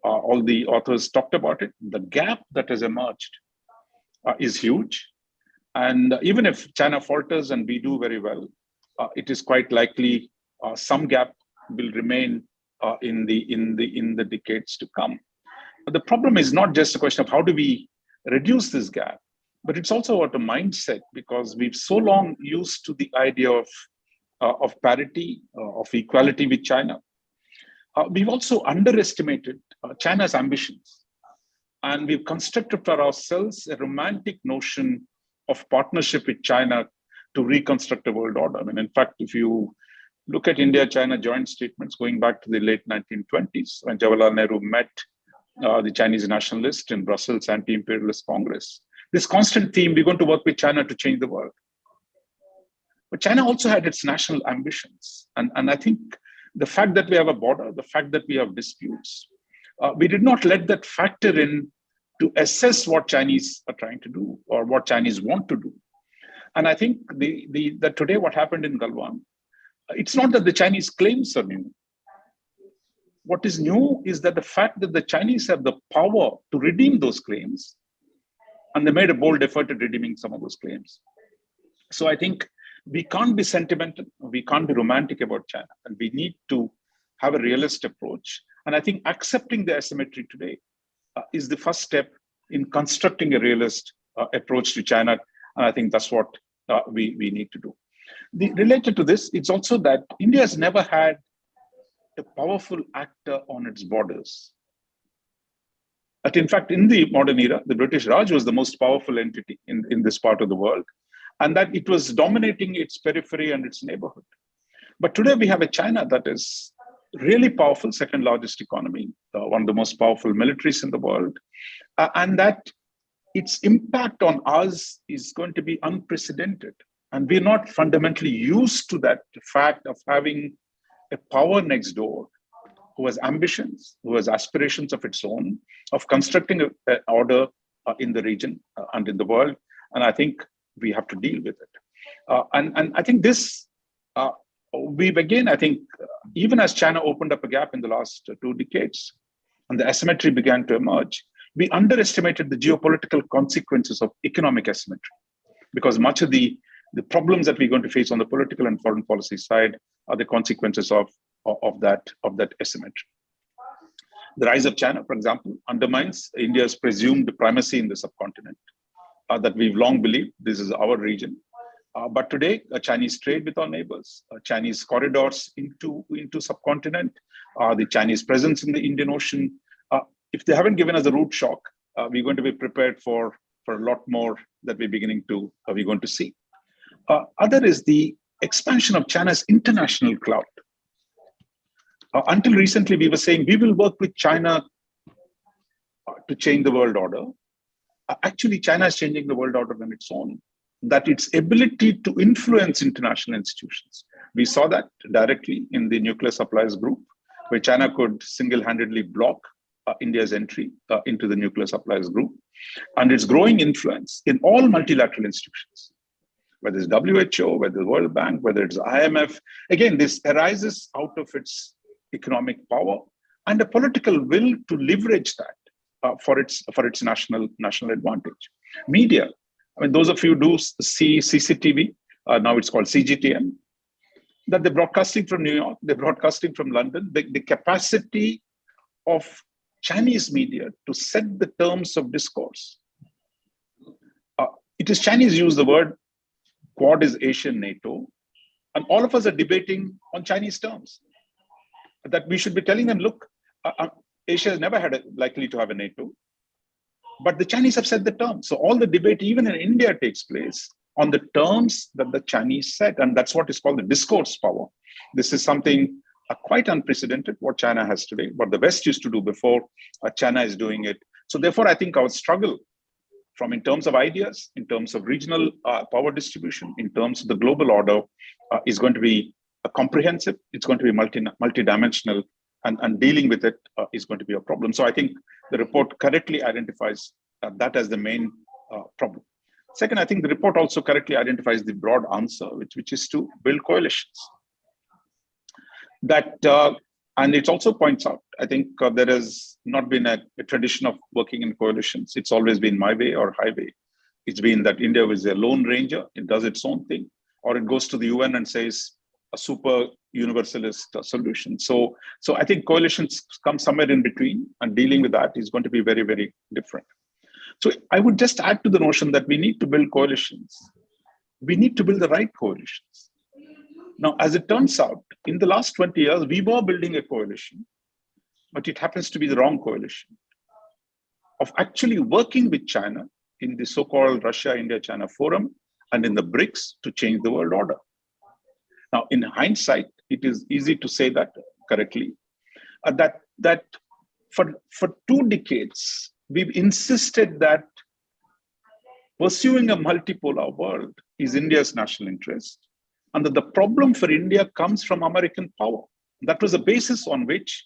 All the authors talked about it. The gap that has emerged is huge. And even if China falters and we do very well, it is quite likely some gap will remain in the decades to come. But the problem is not just a question of how do we reduce this gap, but it's also about a mindset, because we've so long used to the idea of parity, of equality with China. We've also underestimated China's ambitions, and we've constructed for ourselves a romantic notion of partnership with China to reconstruct a world order. I mean, in fact, if you look at India-China joint statements going back to the late 1920s, when Jawaharlal Nehru met the Chinese nationalists in Brussels Anti-Imperialist Congress, this constant theme, we're going to work with China to change the world. But China also had its national ambitions. And I think the fact that we have a border, the fact that we have disputes, we did not let that factor in to assess what Chinese are trying to do or what Chinese want to do. And I think that today what happened in Galwan, it's not that the Chinese claims are new. What is new is that the fact that the Chinese have the power to redeem those claims, and they made a bold effort at redeeming some of those claims. So I think we can't be sentimental, we can't be romantic about China, and we need to have a realist approach. And I think accepting the asymmetry today is the first step in constructing a realist approach to China. And I think that's what we need to do. Related to this, it's also that India has never had a powerful actor on its borders. But in fact, in the modern era, the British Raj was the most powerful entity in this part of the world, and that it was dominating its periphery and its neighborhood. But today we have a China that is really powerful, second largest economy, one of the most powerful militaries in the world, and that its impact on us is going to be unprecedented. And we're not fundamentally used to that fact of having a power next door who has ambitions, who has aspirations of its own, of constructing an order in the region and in the world. And I think we have to deal with it. And I think this, we've again, I think, even as China opened up a gap in the last 2 decades and the asymmetry began to emerge, we underestimated the geopolitical consequences of economic asymmetry, because much of the problems that we're going to face on the political and foreign policy side are the consequences of that asymmetry. The rise of China, for example, undermines India's presumed primacy in the subcontinent that we've long believed this is our region. But today, Chinese trade with our neighbors, Chinese corridors into subcontinent, the Chinese presence in the Indian Ocean. If they haven't given us a root shock, we're going to be prepared for a lot more that we're going to see. Other is the expansion of China's international clout. Until recently, we were saying we will work with China to change the world order. Actually, China is changing the world order on its own. That its ability to influence international institutions. We saw that directly in the nuclear suppliers group, where China could single-handedly block India's entry into the nuclear suppliers group, and its growing influence in all multilateral institutions, whether it's WHO, whether it's World Bank, whether it's IMF. Again, this arises out of its economic power and a political will to leverage that for its national advantage. Media. I mean, those of you do see CCTV, now it's called CGTN, that they're broadcasting from New York, they're broadcasting from London. The capacity of Chinese media to set the terms of discourse. It is Chinese use the word Quad is Asian NATO, and all of us are debating on Chinese terms. That we should be telling them, look, Asia has never likely to have a NATO. But the Chinese have set the terms. So all the debate, even in India, takes place on the terms that the Chinese set. And that's what is called the discourse power. This is something quite unprecedented, what China has today, what the West used to do before. China is doing it. So therefore, I think our struggle from in terms of ideas, in terms of regional power distribution, in terms of the global order, is going to be comprehensive. It's going to be multidimensional, and dealing with it is going to be a problem. So I think the report correctly identifies that as the main problem. Second, I think the report also correctly identifies the broad answer, which is to build coalitions. That and it also points out, I think there has not been a tradition of working in coalitions. It's always been my way or highway. It's been that India is a lone ranger, it does its own thing, or it goes to the UN and says a super universalist solution. So I think coalitions come somewhere in between, and dealing with that is going to be very, very different. So I would just add to the notion that we need to build coalitions. We need to build the right coalitions. Now, as it turns out, in the last 20 years, we were building a coalition, but it happens to be the wrong coalition of actually working with China in the so-called Russia-India-China Forum and in the BRICS to change the world order. Now, in hindsight, it is easy to say that correctly, that for 2 decades, we've insisted that pursuing a multipolar world is India's national interest, and that the problem for India comes from American power. That was the basis on which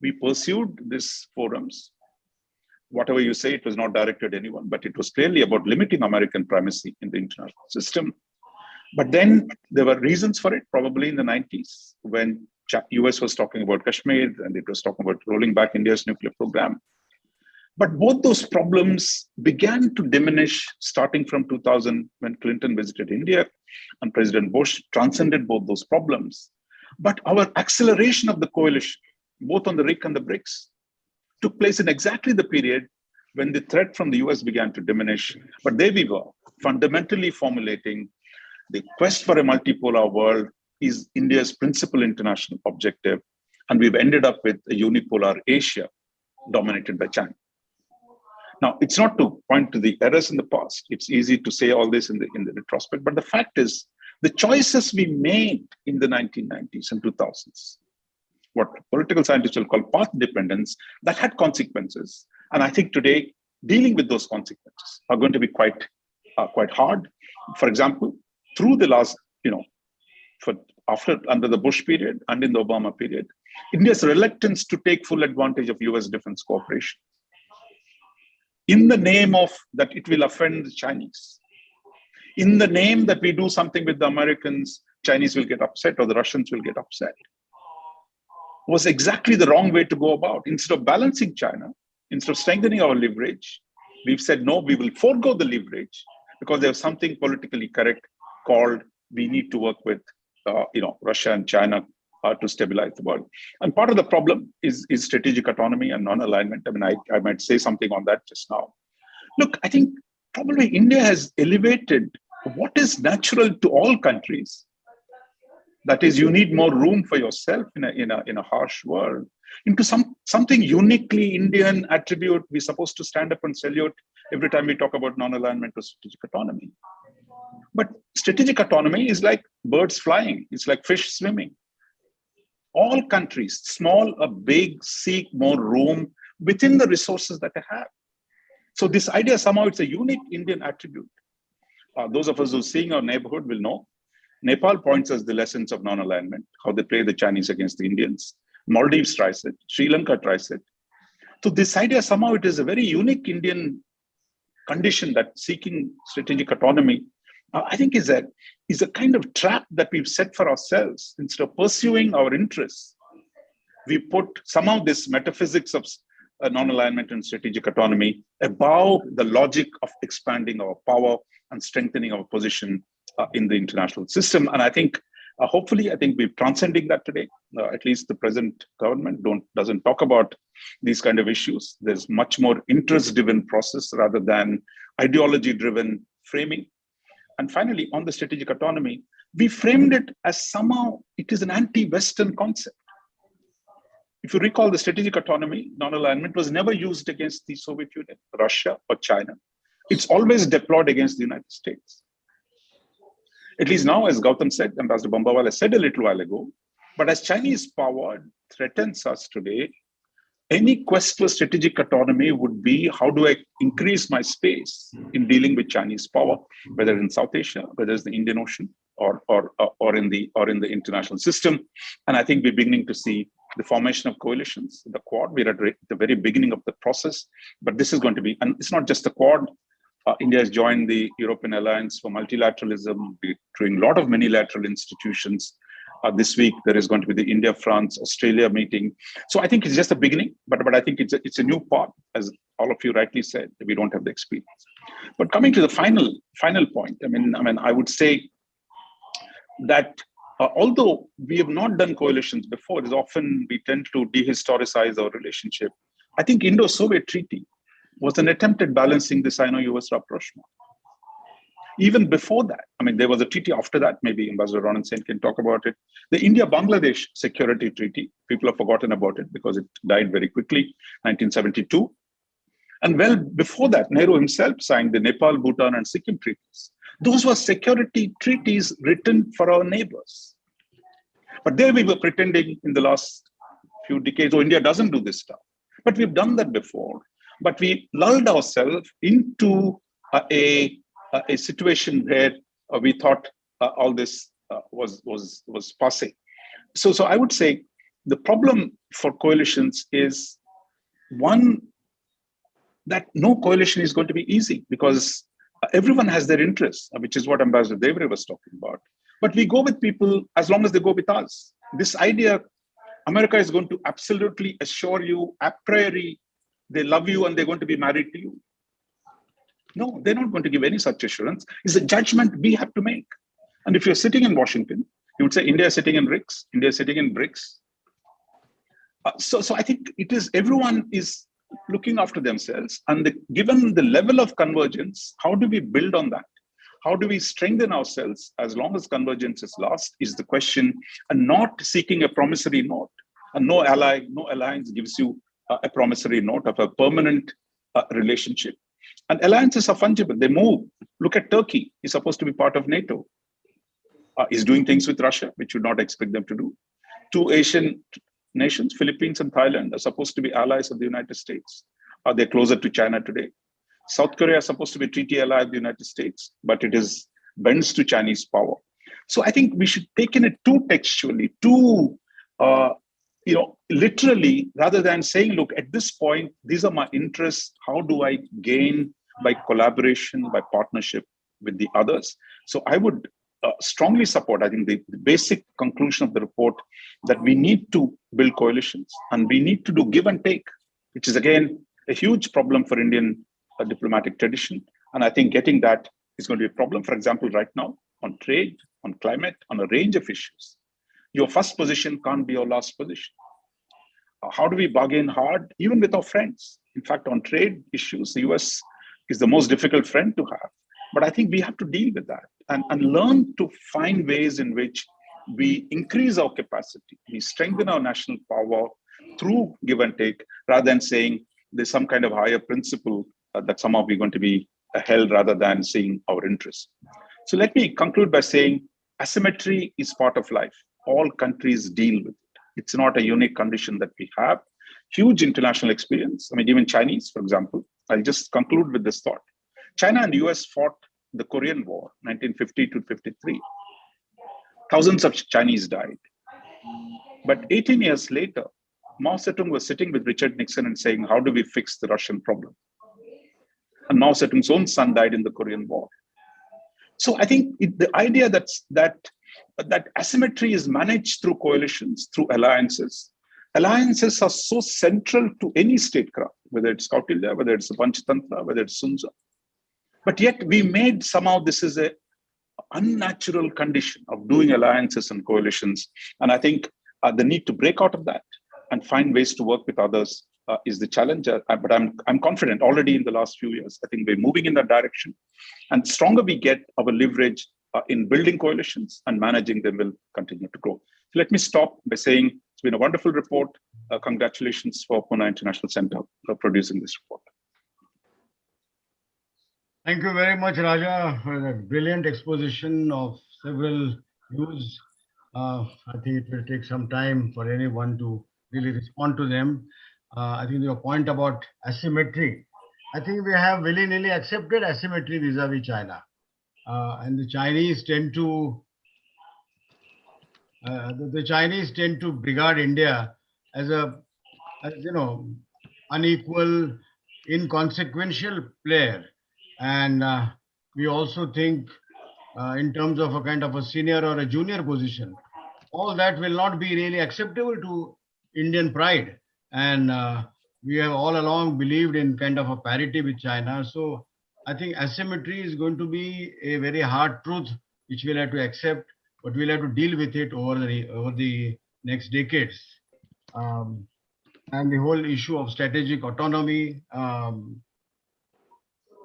we pursued these forums. Whatever you say, it was not directed at anyone, but it was clearly about limiting American primacy in the international system. But then there were reasons for it, probably in the 90s, when US was talking about Kashmir and it was talking about rolling back India's nuclear program. But both those problems began to diminish starting from 2000 when Clinton visited India and President Bush transcended both those problems. But our acceleration of the coalition, both on the RIC and the BRICS, took place in exactly the period when the threat from the US began to diminish. But there we were, fundamentally formulating the quest for a multipolar world is India's principal international objective. And we've ended up with a unipolar Asia dominated by China. Now, it's not to point to the errors in the past. It's easy to say all this in the retrospect. But the fact is, the choices we made in the 1990s and 2000s, what political scientists will call path dependence, that had consequences. And I think today, dealing with those consequences are going to be quite hard. For example, through the last, under the Bush period and in the Obama period, India's reluctance to take full advantage of US defense cooperation in the name of that it will offend the Chinese, in the name that we do something with the Americans, Chinese will get upset or the Russians will get upset, was exactly the wrong way to go about. Instead of balancing China, instead of strengthening our leverage, we've said, no, we will forego the leverage because there's something politically correct called we need to work with Russia and China to stabilize the world. And part of the problem is strategic autonomy and non-alignment. I mean, I might say something on that just now. Look, I think probably India has elevated what is natural to all countries. That is, you need more room for yourself in a harsh world, into something uniquely Indian attribute we're supposed to stand up and salute every time we talk about non-alignment or strategic autonomy. But strategic autonomy is like birds flying. It's like fish swimming. All countries, small or big, seek more room within the resources that they have. So this idea, somehow it's a unique Indian attribute. Those of us who are seeing our neighborhood will know. Nepal points us the lessons of non-alignment, how they play the Chinese against the Indians. Maldives tries it. Sri Lanka tries it. So this idea, somehow it is a very unique Indian condition that seeking strategic autonomy, I think is a kind of trap that we've set for ourselves. Instead of pursuing our interests, we put somehow this metaphysics of non-alignment and strategic autonomy above the logic of expanding our power and strengthening our position in the international system. And I think, hopefully, I think we're transcending that today. At least the present government doesn't talk about these kind of issues. There's much more interest-driven process rather than ideology-driven framing. And finally, on the strategic autonomy, we framed it as somehow it is an anti-Western concept. If you recall, the strategic autonomy, non-alignment was never used against the Soviet Union, Russia, or China. It's always deployed against the United States. At least now, as Gautam said, Ambassador Bambawala said a little while ago, but as Chinese power threatens us today, any quest for strategic autonomy would be, how do I increase my space in dealing with Chinese power, whether in South Asia, whether it's the Indian Ocean, or in the international system. And I think we're beginning to see the formation of coalitions, the Quad. We're at the very beginning of the process, but this is going to be, and it's not just the Quad. India has joined the European Alliance for Multilateralism. We're doing a lot of many-lateral institutions. This week, there is going to be the India, France, Australia meeting. So I think it's just a beginning, but I think it's a new path, as all of you rightly said, we don't have the experience. But coming to the final point, I mean, I would say that although we have not done coalitions before, is often we tend to dehistoricize our relationship. I think Indo-Soviet Treaty was an attempt at balancing the Sino-US rapprochement. Even before that, I mean, there was a treaty after that, maybe Ambassador Ronan Sen can talk about it. The India-Bangladesh Security Treaty, people have forgotten about it because it died very quickly, 1972. And well before that, Nehru himself signed the Nepal, Bhutan, and Sikkim treaties. Those were security treaties written for our neighbors. But there we were pretending in the last few decades, oh, India doesn't do this stuff. But we've done that before. But we lulled ourselves into a situation where we thought all this was passing. So I would say the problem for coalitions is, one, that no coalition is going to be easy because everyone has their interests, which is what Ambassador Devre was talking about. But we go with people as long as they go with us. This idea, America is going to absolutely assure you a priori they love you and they're going to be married to you. No, they're not going to give any such assurance. It's a judgment we have to make. And if you're sitting in Washington, you would say India is sitting in RICS, India is sitting in BRICS. So I think it is, everyone is looking after themselves. And given the level of convergence, how do we build on that? How do we strengthen ourselves as long as convergence is lost is the question, and not seeking a promissory note. And no ally, no alliance gives you a promissory note of a permanent relationship. And alliances are fungible, they move. Look at Turkey, is supposed to be part of NATO. Is doing things with Russia, which you would not expect them to do. Two Asian nations, Philippines and Thailand, are supposed to be allies of the United States. Are they closer to China today? South Korea is supposed to be a treaty ally of the United States, but it bends to Chinese power. So I think we should take in it too textually, too literally, rather than saying, look, at this point, these are my interests. How do I gain by collaboration, by partnership with the others? So I would strongly support, I think, the basic conclusion of the report, that we need to build coalitions and we need to do give and take, which is, again, a huge problem for Indian diplomatic tradition. And I think getting that is going to be a problem, for example, right now, on trade, on climate, on a range of issues. Your first position can't be your last position. How do we bargain hard, even with our friends? In fact, on trade issues, the US is the most difficult friend to have. But I think we have to deal with that and learn to find ways in which we increase our capacity, we strengthen our national power through give and take, rather than saying there's some kind of higher principle that somehow we're going to be held rather than seeing our interests. So let me conclude by saying asymmetry is part of life. All countries deal with it. It's not a unique condition that we have. Huge international experience. I mean, even Chinese, for example. I'll just conclude with this thought. China and US fought the Korean War, 1950 to 53. Thousands of Chinese died. But 18 years later, Mao Zedong was sitting with Richard Nixon and saying, how do we fix the Russian problem? And Mao Zedong's own son died in the Korean War. So I think the idea that asymmetry is managed through coalitions, through alliances. Alliances are so central to any statecraft, whether it's Kautilya, whether it's the Panchatantra, whether it's Sun Tzu. But yet we made somehow this is an unnatural condition of doing alliances and coalitions. And I think the need to break out of that and find ways to work with others is the challenge. But I'm confident already in the last few years, I think we're moving in that direction. And the stronger we get, our leverage in building coalitions and managing them will continue to grow. So let me stop by saying It's been a wonderful report. Congratulations for Pune International Center for producing this report. Thank you very much, Raja, for that brilliant exposition of several views. I think it will take some time for anyone to really respond to them. I think your point about asymmetry, I think we have willy-nilly accepted asymmetry vis-a-vis China. And the Chinese tend to regard India as unequal, inconsequential player. And we also think in terms of a kind of a senior or a junior position. All that will not be really acceptable to Indian pride. And we have all along believed in kind of a parity with China. So I think asymmetry is going to be a very hard truth, which we'll have to accept, but we'll have to deal with it over the next decades. And the whole issue of strategic autonomy, how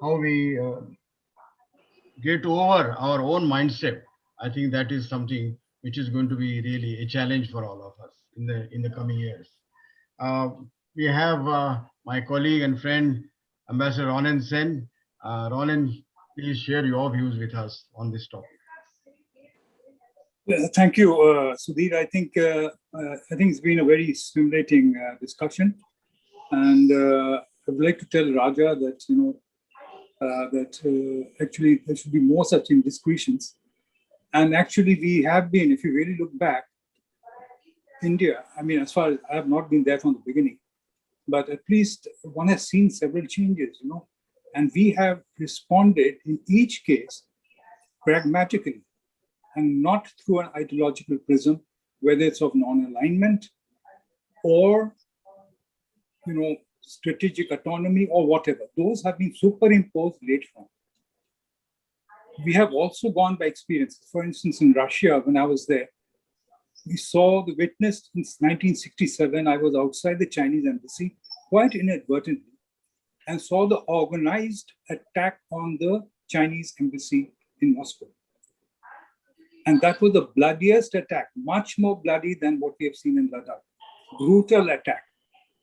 we get over our own mindset, I think that is something which is going to be really a challenge for all of us in the coming years. We have my colleague and friend, Ambassador Ronen Sen. Ronen, please share your views with us on this topic. Thank you, Sudhir. I think it's been a very stimulating discussion, and I would like to tell Raja that actually there should be more such indiscretions. And actually, we have been, if you really look back, India. I mean, as far as I have not been there from the beginning, but at least one has seen several changes, and we have responded in each case pragmatically, and not through an ideological prism, whether it's of non-alignment or, strategic autonomy or whatever. Those have been superimposed later on. We have also gone by experience. For instance, in Russia, when I was there, we saw the witness since 1967. I was outside the Chinese embassy quite inadvertently and saw the organized attack on the Chinese embassy in Moscow. And that was the bloodiest attack, much more bloody than what we have seen in Ladakh. Brutal attack,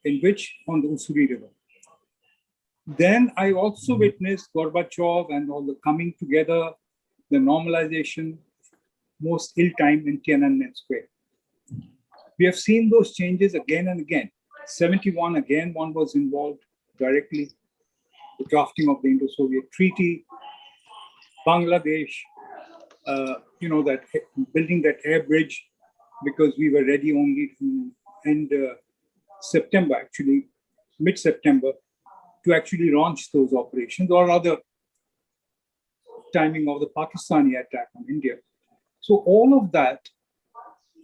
in which on the Ussuri River. Then I also witnessed Gorbachev and all the coming together, the normalization, most ill-timed in Tiananmen Square. We have seen those changes again and again. 71, again, one was involved directly, the drafting of the Indo-Soviet Treaty, Bangladesh, that building that air bridge, because we were ready only to end September, actually, mid-September, to actually launch those operations, or rather timing of the Pakistani attack on India. So all of that,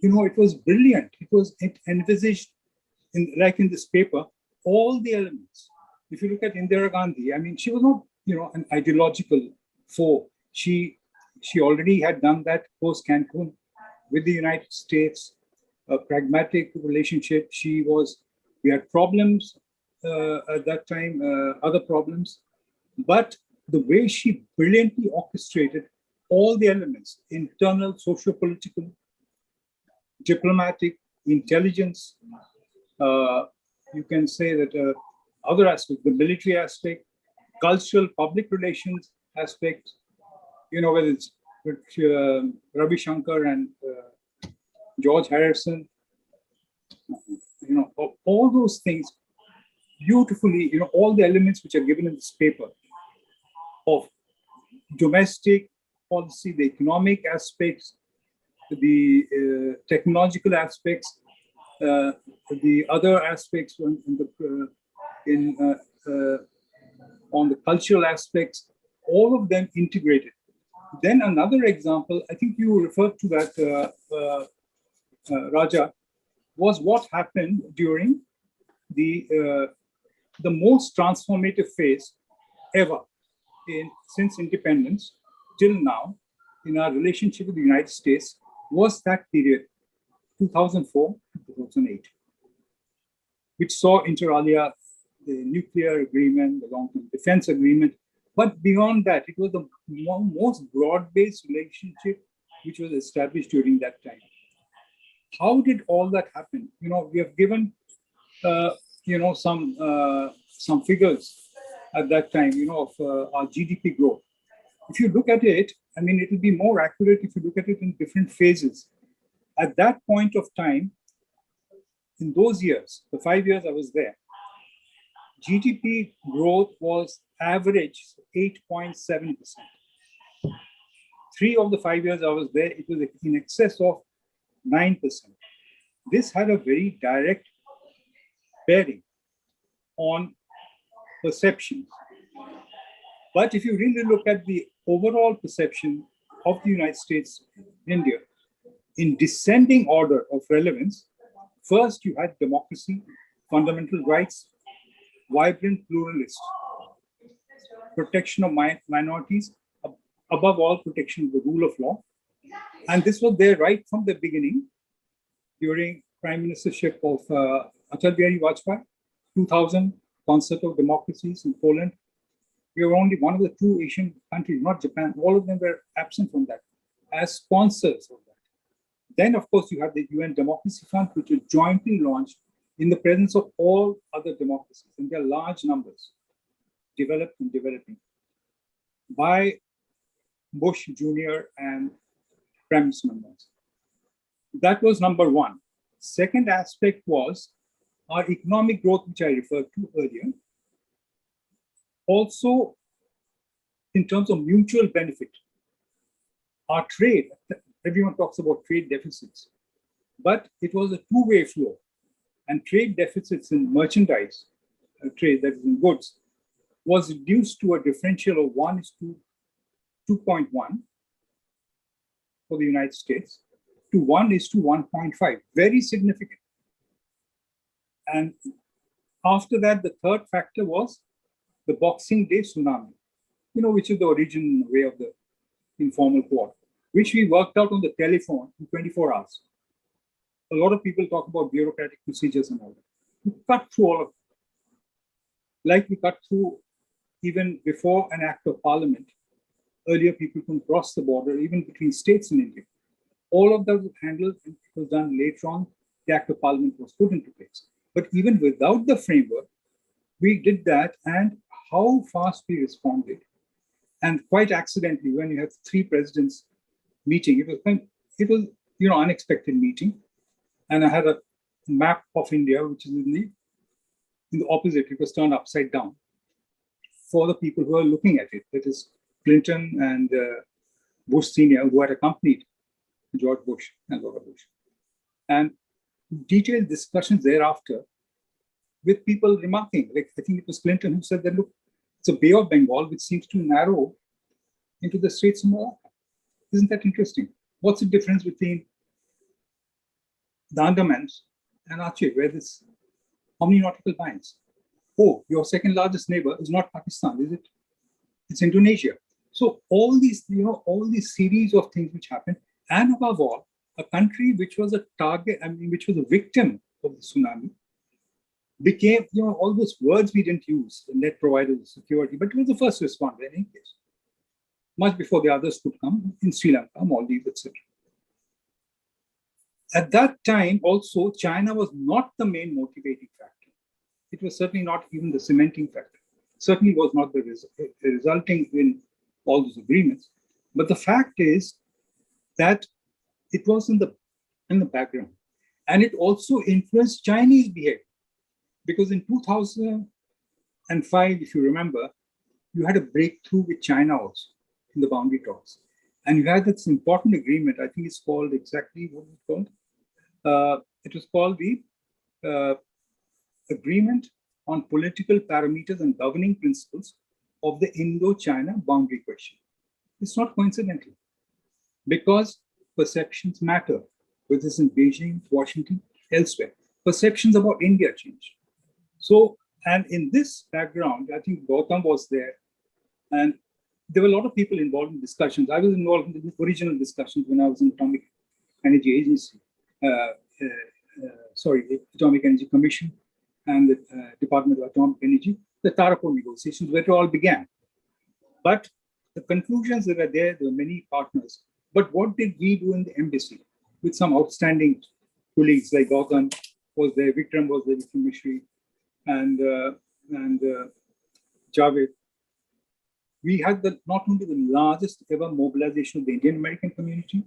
it was brilliant. It envisaged, like in this paper, all the elements. If you look at Indira Gandhi, I mean, she was not, an ideological foe. She already had done that post Cancun with the United States, a pragmatic relationship. We had problems at that time, other problems, but the way she brilliantly orchestrated all the elements, internal, socio-political, diplomatic, intelligence, you can say that other aspects, the military aspect, cultural, public relations aspects, whether it's Ravi Shankar and George Harrison, all those things beautifully, all the elements which are given in this paper of domestic policy, the economic aspects, the technological aspects, the other aspects on the cultural aspects, all of them integrated. Then another example, I think you referred to that, Raja, was what happened during the most transformative phase ever since independence till now in our relationship with the United States was that period, 2004 to 2008, which saw inter alia the nuclear agreement, the long-term defense agreement. But beyond that, it was the most broad-based relationship which was established during that time. how did all that happen? We have given, some figures at that time, of our GDP growth. If you look at it, I mean, it will be more accurate if you look at it in different phases. At that point of time, in those years, the 5 years I was there, GDP growth was average 8.7%. 3 of the 5 years I was there, it was in excess of 9%. This had a very direct bearing on perceptions. But if you really look at the overall perception of the United States, India, in descending order of relevance, first you had democracy, fundamental rights, vibrant pluralist, protection of minorities, above all protection of the rule of law. And this was there right from the beginning during Prime Ministership of Atal Bihari Vajpayee, 2000, Concert of Democracies in Poland. We were only one of the 2 Asian countries, not Japan. All of them were absent from that as sponsors of that. Then, of course, you have the UN Democracy Fund, which was jointly launched in the presence of all other democracies, and there are large numbers, developed and developing, by Bush Jr. and Prime Minister Manmohan. That was number one. Second aspect was our economic growth, which I referred to earlier. Also, in terms of mutual benefit, our trade, everyone talks about trade deficits, but it was a two-way flow. And trade deficits in merchandise, trade that is in goods, was reduced to a differential of 1:2.1 for the United States to 1:1.5, very significant. And after that, the third factor was the Boxing Day tsunami, which is the origin way of the informal quad, which we worked out on the telephone in 24 hours. A lot of people talk about bureaucratic procedures and all that. We cut through all of it. Like we cut through even before an act of parliament. Earlier, people couldn't cross the border, even between states in India. All of that was handled, and it was done later on. The act of parliament was put into place. But even without the framework, we did that, and how fast we responded. And quite accidentally, when you have 3 presidents meeting, it was unexpected meeting. And I had a map of India, which is in the opposite. It was turned upside down for the people who are looking at it. That is Clinton and Bush Sr., who had accompanied George Bush and Laura Bush. And detailed discussions thereafter with people remarking, like I think it was Clinton who said that, look, it's a Bay of Bengal, which seems to narrow into the Straits of Malacca. Isn't that interesting? What's the difference between the Andamans and Aceh, where this, how many nautical miles? Oh, your second largest neighbor is not Pakistan, is it? It's Indonesia. So all these, all these series of things which happen, and above all, a country which was a target, which was a victim of the tsunami, became, all those words we didn't use, the net provider security, but it was the first responder in any case, much before the others could come in Sri Lanka, Maldives, etc. At that time, also, China was not the main motivating factor. It was certainly not even the cementing factor. Certainly was not the resulting in all those agreements. But the fact is that it was in the background. And it also influenced Chinese behavior. Because in 2005, if you remember, you had a breakthrough with China also in the boundary talks. And you had this important agreement. I think it's called exactly, what was it called? It was called the Agreement on Political Parameters and Governing Principles of the Indo-China Boundary Question. It's not coincidental, because perceptions matter, whether it's in Beijing, Washington, elsewhere. Perceptions about India change. So, and in this background, I think Gautam was there, and there were a lot of people involved in discussions. I was involved in the original discussions when I was in Atomic Energy Agency, Atomic Energy Commission and the Department of Atomic Energy, the Tarapur negotiations, where it all began. But the conclusions that were there were many partners. But what did we do in the embassy with some outstanding colleagues like Gautam was there, Vikram was there, Vikram Mishri, and Javed. We had not only the largest ever mobilization of the Indian American community,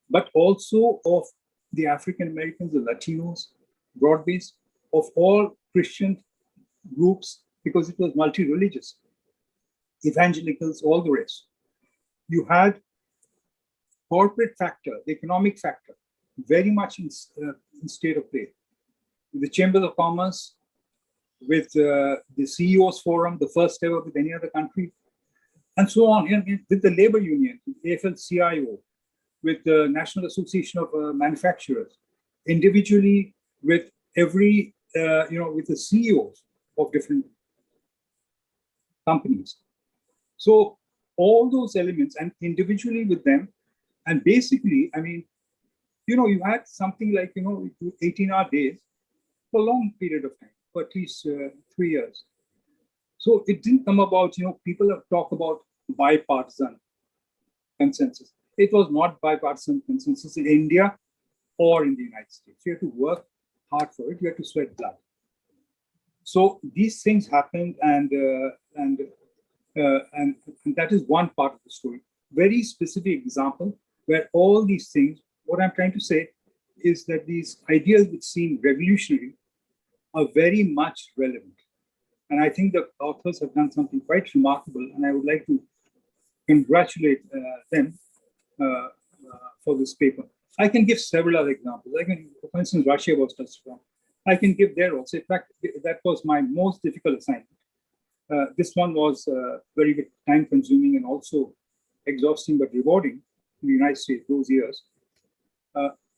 but also of the African Americans, the Latinos, broad-based, of all Christian groups, because it was multi-religious, evangelicals, all the rest. You had corporate factor, the economic factor, very much in state of play. The Chambers of Commerce, with the CEOs Forum, the first ever with any other country, and so on, with the labor union, AFL-CIO, with the National Association of Manufacturers, individually with every, with the CEOs of different companies. So all those elements, and individually with them, and basically, I mean, you had something like, 18-hour days for a long period of time, for at least 3 years. So it didn't come about, people have talked about bipartisan consensus. It was not bipartisan consensus in India or in the United States. You have to work hard for it. You have to sweat blood. So these things happened, and that is one part of the story. Very specific example where all these things, what I'm trying to say is that these ideas which seem revolutionary are very much relevant. And I think the authors have done something quite remarkable, and I would like to congratulate them for this paper. I can give several other examples. For instance, Russia was touched upon. I can give there also. In fact, that was my most difficult assignment. This one was very time-consuming and also exhausting but rewarding in the United States those years.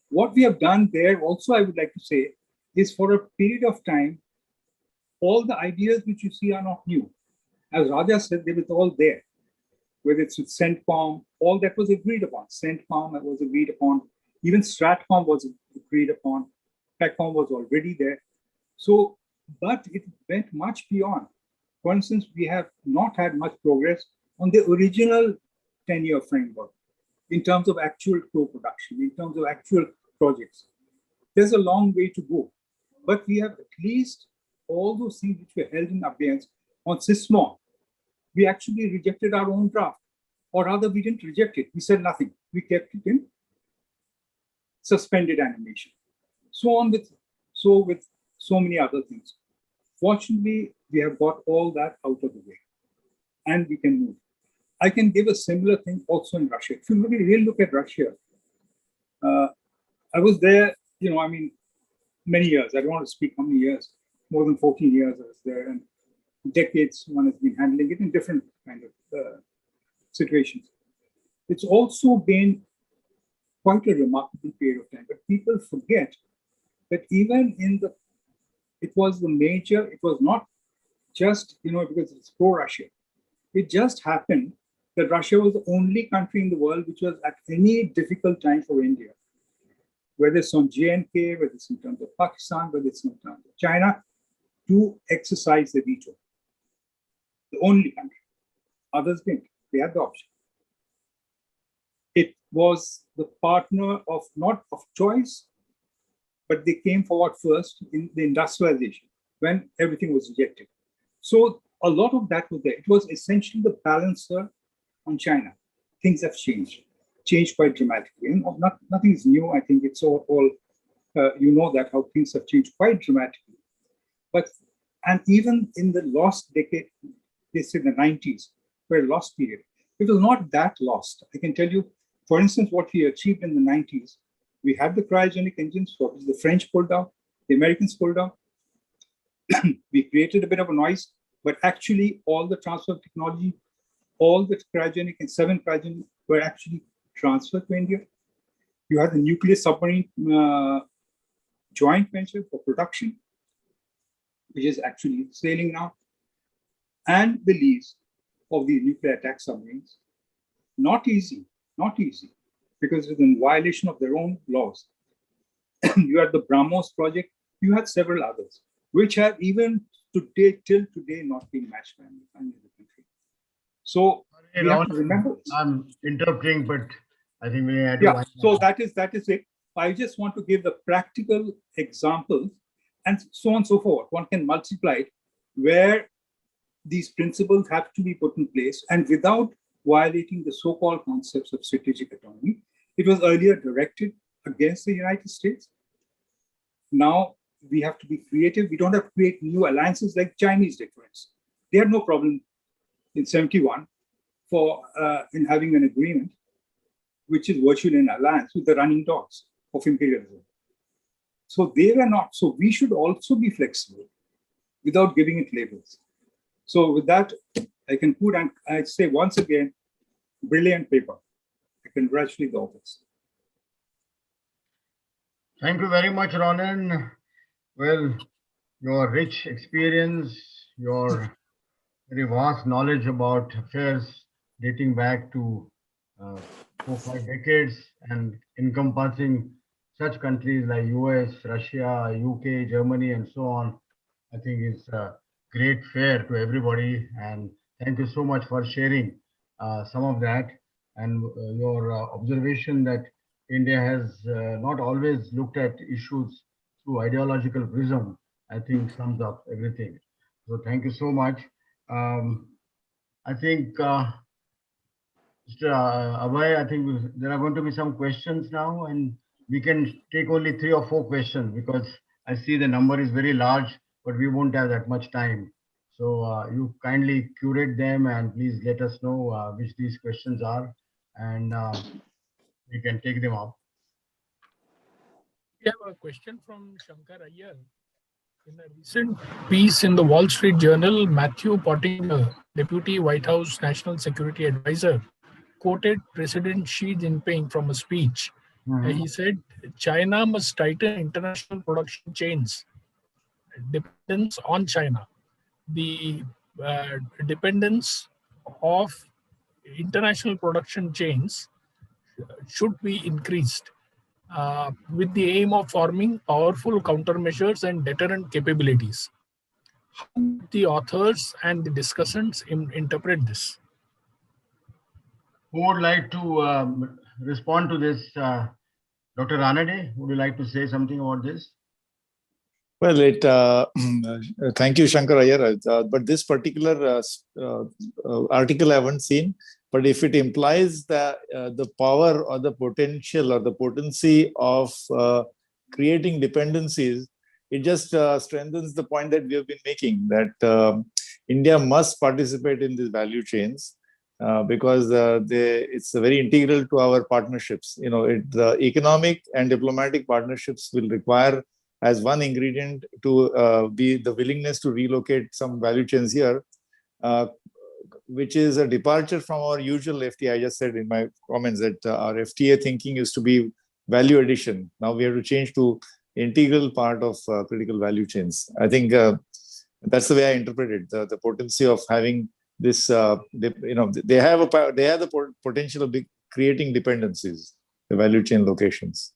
What we have done there also, I would like to say, is for a period of time, all the ideas which you see are not new. As Raja said, they were all there. Whether it's with CENTCOM, all that was agreed upon. CENTCOM was agreed upon. Even STRATCOM was agreed upon. PECCOM was already there. So, but it went much beyond. For instance, we have not had much progress on the original 10-year framework in terms of actual co-production, in terms of actual projects. There's a long way to go. But we have at least all those things which were held in abeyance on SysMod. We actually rejected our own draft, or rather we didn't reject it. We said nothing. We kept it in suspended animation. So on with so many other things. Fortunately, we have got all that out of the way, and we can move. I can give a similar thing also in Russia. If you really look at Russia, I was there, many years. I don't want to speak how many years, more than 14 years I was there, and decades one has been handling it in different kind of situations. It's also been quite a remarkable period of time, but people forget that even it was not just, because it's pro-Russia. It just happened that Russia was the only country in the world which was at any difficult time for India, whether it's on J&K, whether it's in terms of Pakistan, whether it's in terms of China, to exercise the veto. The only country. Others didn't. They had the option. It was the partner of not of choice, but they came forward first in the industrialization when everything was rejected. So a lot of that was there. It was essentially the balancer on China. Things have changed quite dramatically. And nothing is new. I think it's all that how things have changed quite dramatically. And even in the lost decade, they say the 90s, were a lost period. It was not that lost. I can tell you, for instance, what we achieved in the 90s, we had the cryogenic engines, which the French pulled out, the Americans pulled out. We created a bit of a noise, but actually all the transfer of technology, all the cryogenic and 7 cryogenic were actually transferred to India. You had the nuclear submarine joint venture for production, which is actually sailing now, and the lease of the nuclear attack submarines. Not easy, because it's in violation of their own laws. You had the BrahMos project, you had several others, which have even today, till today, not been matched by any other country. So we have to remember this. I'm interrupting, but I think we had to. Yeah, so that is it. I just want to give the practical examples and so on and so forth. One can multiply it where these principles have to be put in place and without violating the so-called concepts of strategic autonomy. It was earlier directed against the United States. Now we have to be creative. We don't have to create new alliances like Chinese did, for instance. They had no problem in 71 in having an agreement, which is virtually an alliance with the running dogs of imperialism. So they were not. So we should also be flexible without giving it labels. So with that, I conclude and I say once again, brilliant paper. I congratulate the authors. Thank you very much, Ronan. Well, your rich experience, your very vast knowledge about affairs dating back to 4 or 5 decades and encompassing such countries like US, Russia, UK, Germany, and so on, I think is a great fare to everybody. And thank you so much for sharing some of that and your observation that India has not always looked at issues through ideological prism, I think sums up everything. So thank you so much. I think, Mr. Abhay, I think there are going to be some questions now, and we can take only 3 or 4 questions because I see the number is very large, but we won't have that much time. So you kindly curate them and please let us know which these questions are, and we can take them up. We have a question from Shankar Iyer. In a recent piece in the Wall Street Journal, Matthew Pottinger, Deputy White House National Security Advisor, quoted President Xi Jinping from a speech. He said, China must tighten international production chains, dependence on China. The dependence of international production chains should be increased with the aim of forming powerful countermeasures and deterrent capabilities. How do the authors and the discussants interpret this? Who would like to respond to this? Dr. Ranade, would you like to say something about this? Well, thank you, Shankar Iyer. But this particular article I haven't seen. But if it implies the power or the potential or the potency of creating dependencies, it just strengthens the point that we have been making, that India must participate in these value chains because it's very integral to our partnerships. The economic and diplomatic partnerships will require as one ingredient to be the willingness to relocate some value chains here, which is a departure from our usual FTA. I just said in my comments that our FTA thinking used to be value addition. Now we have to change to integral part of critical value chains. I think that's the way I interpret it. The potency of having this, they have the potential of creating dependencies, the value chain locations.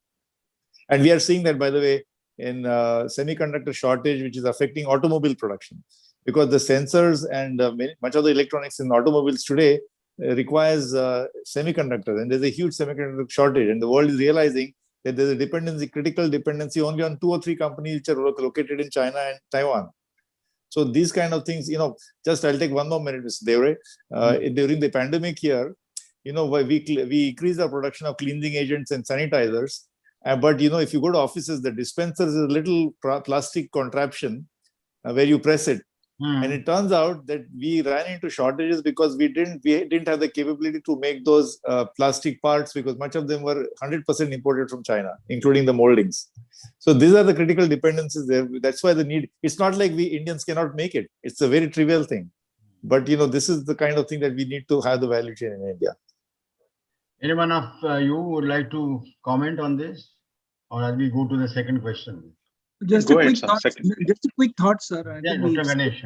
And we are seeing that, by the way, in semiconductor shortage, which is affecting automobile production. Because the sensors and much of the electronics in automobiles today requires semiconductors, and there's a huge semiconductor shortage, and the world is realizing that there's a critical dependency only on 2 or 3 companies which are located in China and Taiwan. So these kind of things, just I'll take one more minute, Mr. Devre. During the pandemic year, we increased our production of cleansing agents and sanitizers. But if you go to offices, the dispenser is a little plastic contraption where you press it. And it turns out that we ran into shortages because we didn't have the capability to make those plastic parts, because much of them were 100% imported from China, including the moldings. So these are the critical dependencies there. That's why the need. It's not like we Indians cannot make it. It's a very trivial thing. But this is the kind of thing that we need to have the value chain in India. Anyone of you would like to comment on this, or as we go to the second question? Just a quick thought, sir. Yeah, Dr. Ganesh.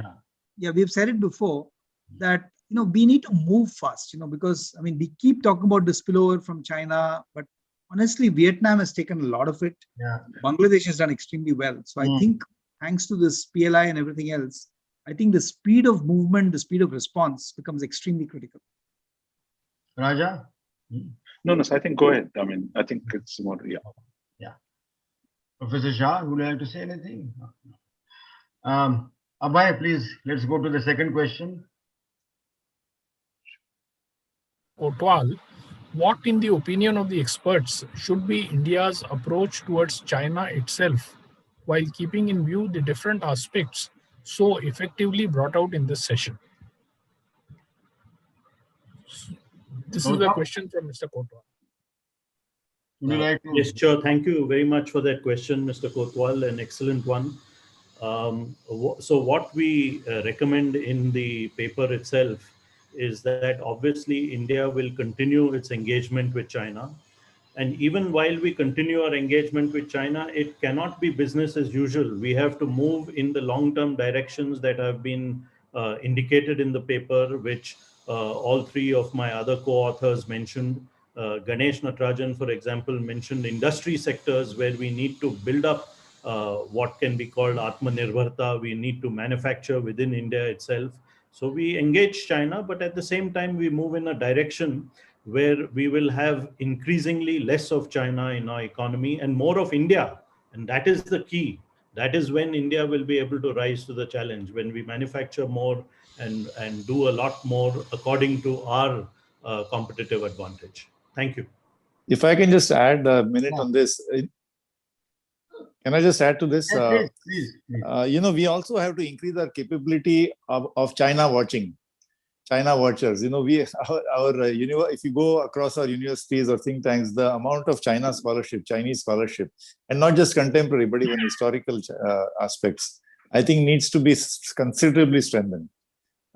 Yeah, we've said it before that we need to move fast. Because we keep talking about the spillover from China, but honestly, Vietnam has taken a lot of it. Yeah. Bangladesh has done extremely well. So I think thanks to this PLI and everything else, I think the speed of movement, the speed of response becomes extremely critical. Raja? No, I think go ahead. I think it's more, Yeah. Professor Shah, would you like to say anything? Abhay, please, let's go to the second question. Kotwal, what, in the opinion of the experts, should be India's approach towards China itself, while keeping in view the different aspects so effectively brought out in this session? This is a question from Mr. Kotwal. Would you like to? Yes, sure. Thank you very much for that question, Mr. Kotwal, an excellent one. So what we recommend in the paper itself is that obviously India will continue its engagement with China. And even while we continue our engagement with China, it cannot be business as usual. We have to move in the long-term directions that have been indicated in the paper, which all three of my other co-authors mentioned. Ganesh Natarajan, for example, mentioned industry sectors where we need to build up what can be called Atmanirbharta. We need to manufacture within India itself. So we engage China, but at the same time, we move in a direction where we will have increasingly less of China in our economy and more of India. And that is the key. That is when India will be able to rise to the challenge, when we manufacture more and do a lot more according to our competitive advantage. Thank you. If I can just add a minute on this. Can I just add to this? Yes, please. We also have to increase our capability of China watching. China watchers, if you go across our universities or think tanks, the amount of Chinese scholarship, and not just contemporary, but even historical aspects, I think needs to be considerably strengthened.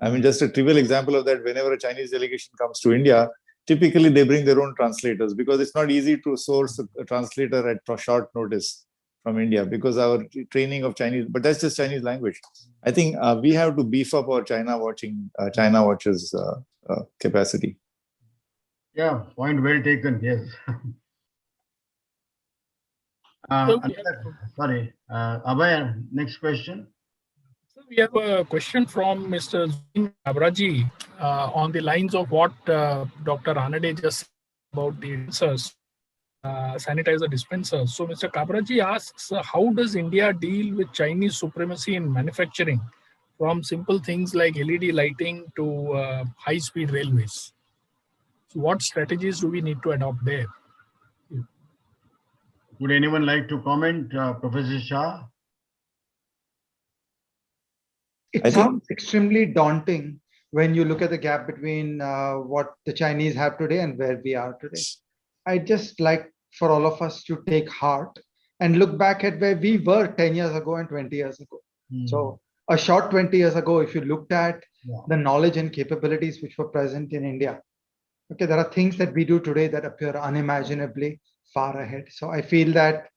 I mean, just a trivial example of that, whenever a Chinese delegation comes to India, typically they bring their own translators because it's not easy to source a translator at short notice from India because our training of Chinese, but that's just Chinese language. I think we have to beef up our China watchers capacity. Yeah, point well taken. Yes. Sorry, Abhay, next question. So we have a question from Mr. Kabraji on the lines of what Dr. Anade just said about the sanitizer dispensers. So Mr. Kabraji asks, how does India deal with Chinese supremacy in manufacturing, from simple things like LED lighting to high-speed railways? So what strategies do we need to adopt there? Would anyone like to comment, Professor Shah? It sounds extremely daunting when you look at the gap between what the Chinese have today and where we are today. I'd just like for all of us to take heart and look back at where we were 10 years ago and 20 years ago. So a short 20 years ago, if you looked at the knowledge and capabilities which were present in India, okay, there are things that we do today that appear unimaginably far ahead. So I feel that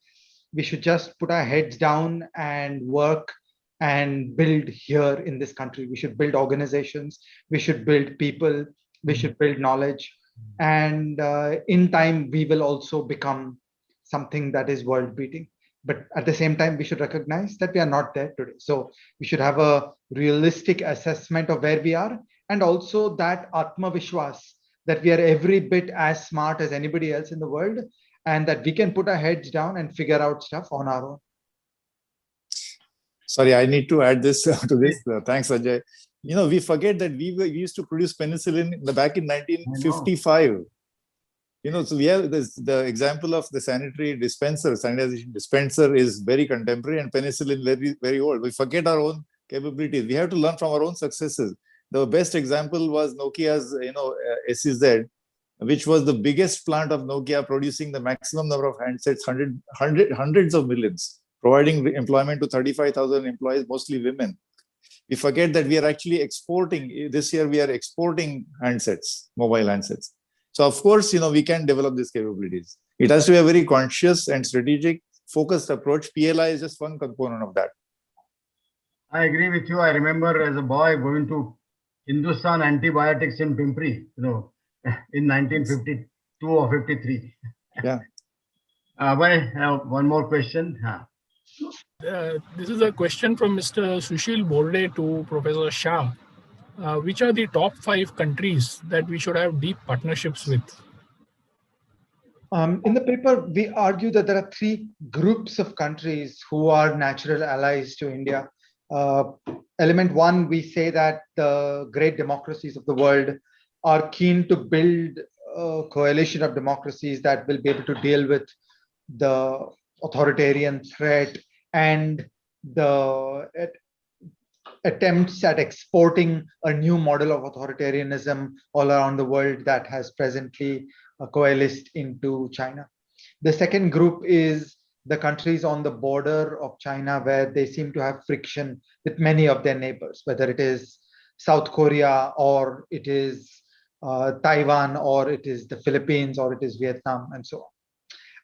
we should just put our heads down and work and build here in this country. We should build organizations, we should build people, we should build knowledge. And in time, we will also become something that is world beating. But at the same time, we should recognize that we are not there today. So we should have a realistic assessment of where we are, and also that Atma Vishwas, that we are every bit as smart as anybody else in the world, and that we can put our heads down and figure out stuff on our own. Sorry, I need to add this to this. Thanks, Ajay. We forget that we used to produce penicillin back in 1955. So we have the example of the sanitization dispenser is very contemporary, and penicillin very, very old. We forget our own capabilities. We have to learn from our own successes. The best example was Nokia's, SEZ, which was the biggest plant of Nokia, producing the maximum number of handsets, hundreds of millions, providing employment to 35,000 employees, mostly women. We forget that we are actually exporting. This year, we are exporting handsets, mobile handsets. So, of course, we can develop these capabilities. It has to be a very conscious and strategic, focused approach. PLI is just one component of that. I agree with you. I remember as a boy going to Hindustan Antibiotics in Pimpri, in 1952 or 53. Yeah. One more question. This is a question from Mr. Sushil Borde to Professor Shah. Which are the top 5 countries that we should have deep partnerships with? In the paper, we argue that there are three groups of countries who are natural allies to India. Element one, we say that the great democracies of the world are keen to build a coalition of democracies that will be able to deal with the authoritarian threat and the attempts at exporting a new model of authoritarianism all around the world that has presently coalesced into China. The second group is the countries on the border of China where they seem to have friction with many of their neighbors, whether it is South Korea or it is Taiwan or it is the Philippines or it is Vietnam and so on.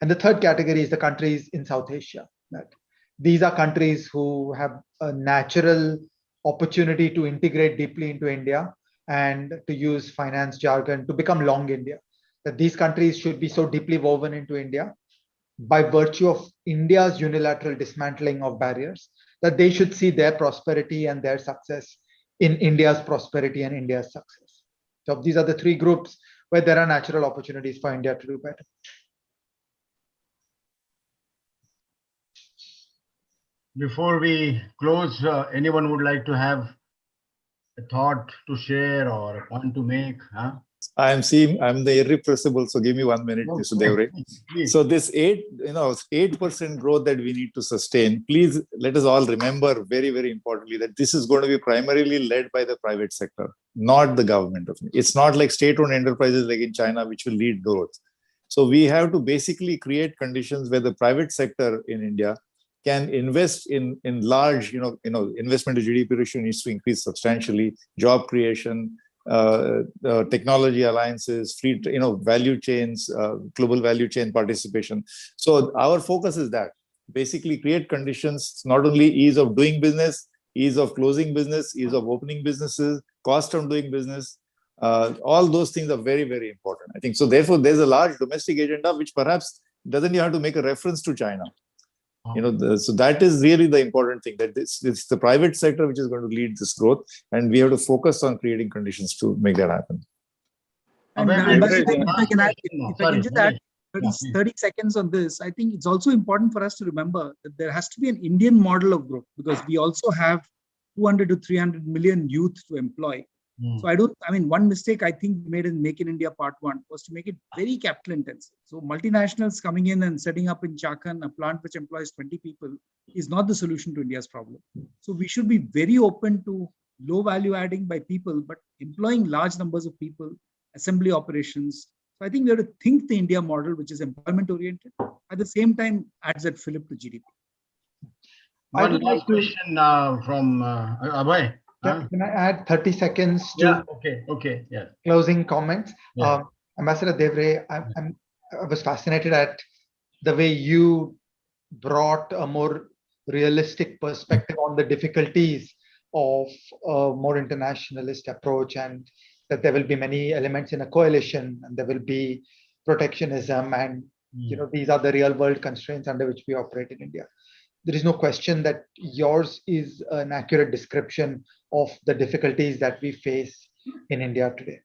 And the third category is the countries in South Asia. That these are countries who have a natural opportunity to integrate deeply into India and, to use finance jargon, to become long India. That these countries should be so deeply woven into India by virtue of India's unilateral dismantling of barriers, that they should see their prosperity and their success in India's prosperity and India's success. So these are the three groups where there are natural opportunities for India to do better. Before we close, anyone would like to have a thought to share or a point to make? Huh? I'm the irrepressible, so give me 1 minute, Mr. Devre. So this 8% growth that we need to sustain, please let us all remember very, very importantly that this is going to be primarily led by the private sector, not the government. It's not like state-owned enterprises like in China, which will lead growth. So we have to basically create conditions where the private sector in India can invest in large, investment to GDP ratio needs to increase substantially, job creation, technology alliances, free, value chains, global value chain participation. So our focus is that basically create conditions, not only ease of doing business, ease of closing business, ease of opening businesses, cost of doing business. All those things are very, very important, I think. So therefore, there's a large domestic agenda which perhaps doesn't have to make a reference to China. So that is really the important thing, that it's the private sector which is going to lead this growth, and we have to focus on creating conditions to make that happen. And if I can just add 30 seconds on this, I think it's also important for us to remember that there has to be an Indian model of growth, because we also have 200 to 300 million youth to employ. So one mistake I think we made in Make in India Part 1 was to make it very capital intensive. So multinationals coming in and setting up in Chakan a plant which employs 20 people is not the solution to India's problem. So we should be very open to low value adding by people, but employing large numbers of people, assembly operations. So I think we have to think the India model, which is employment oriented, at the same time adds that fillip to GDP. One last question from Abhay. Can I add 30 seconds to closing comments? Yeah. Ambassador Devre, I was fascinated at the way you brought a more realistic perspective on the difficulties of a more internationalist approach, and that there will be many elements in a coalition, and there will be protectionism, and these are the real world constraints under which we operate in India. There is no question that yours is an accurate description of the difficulties that we face in India today.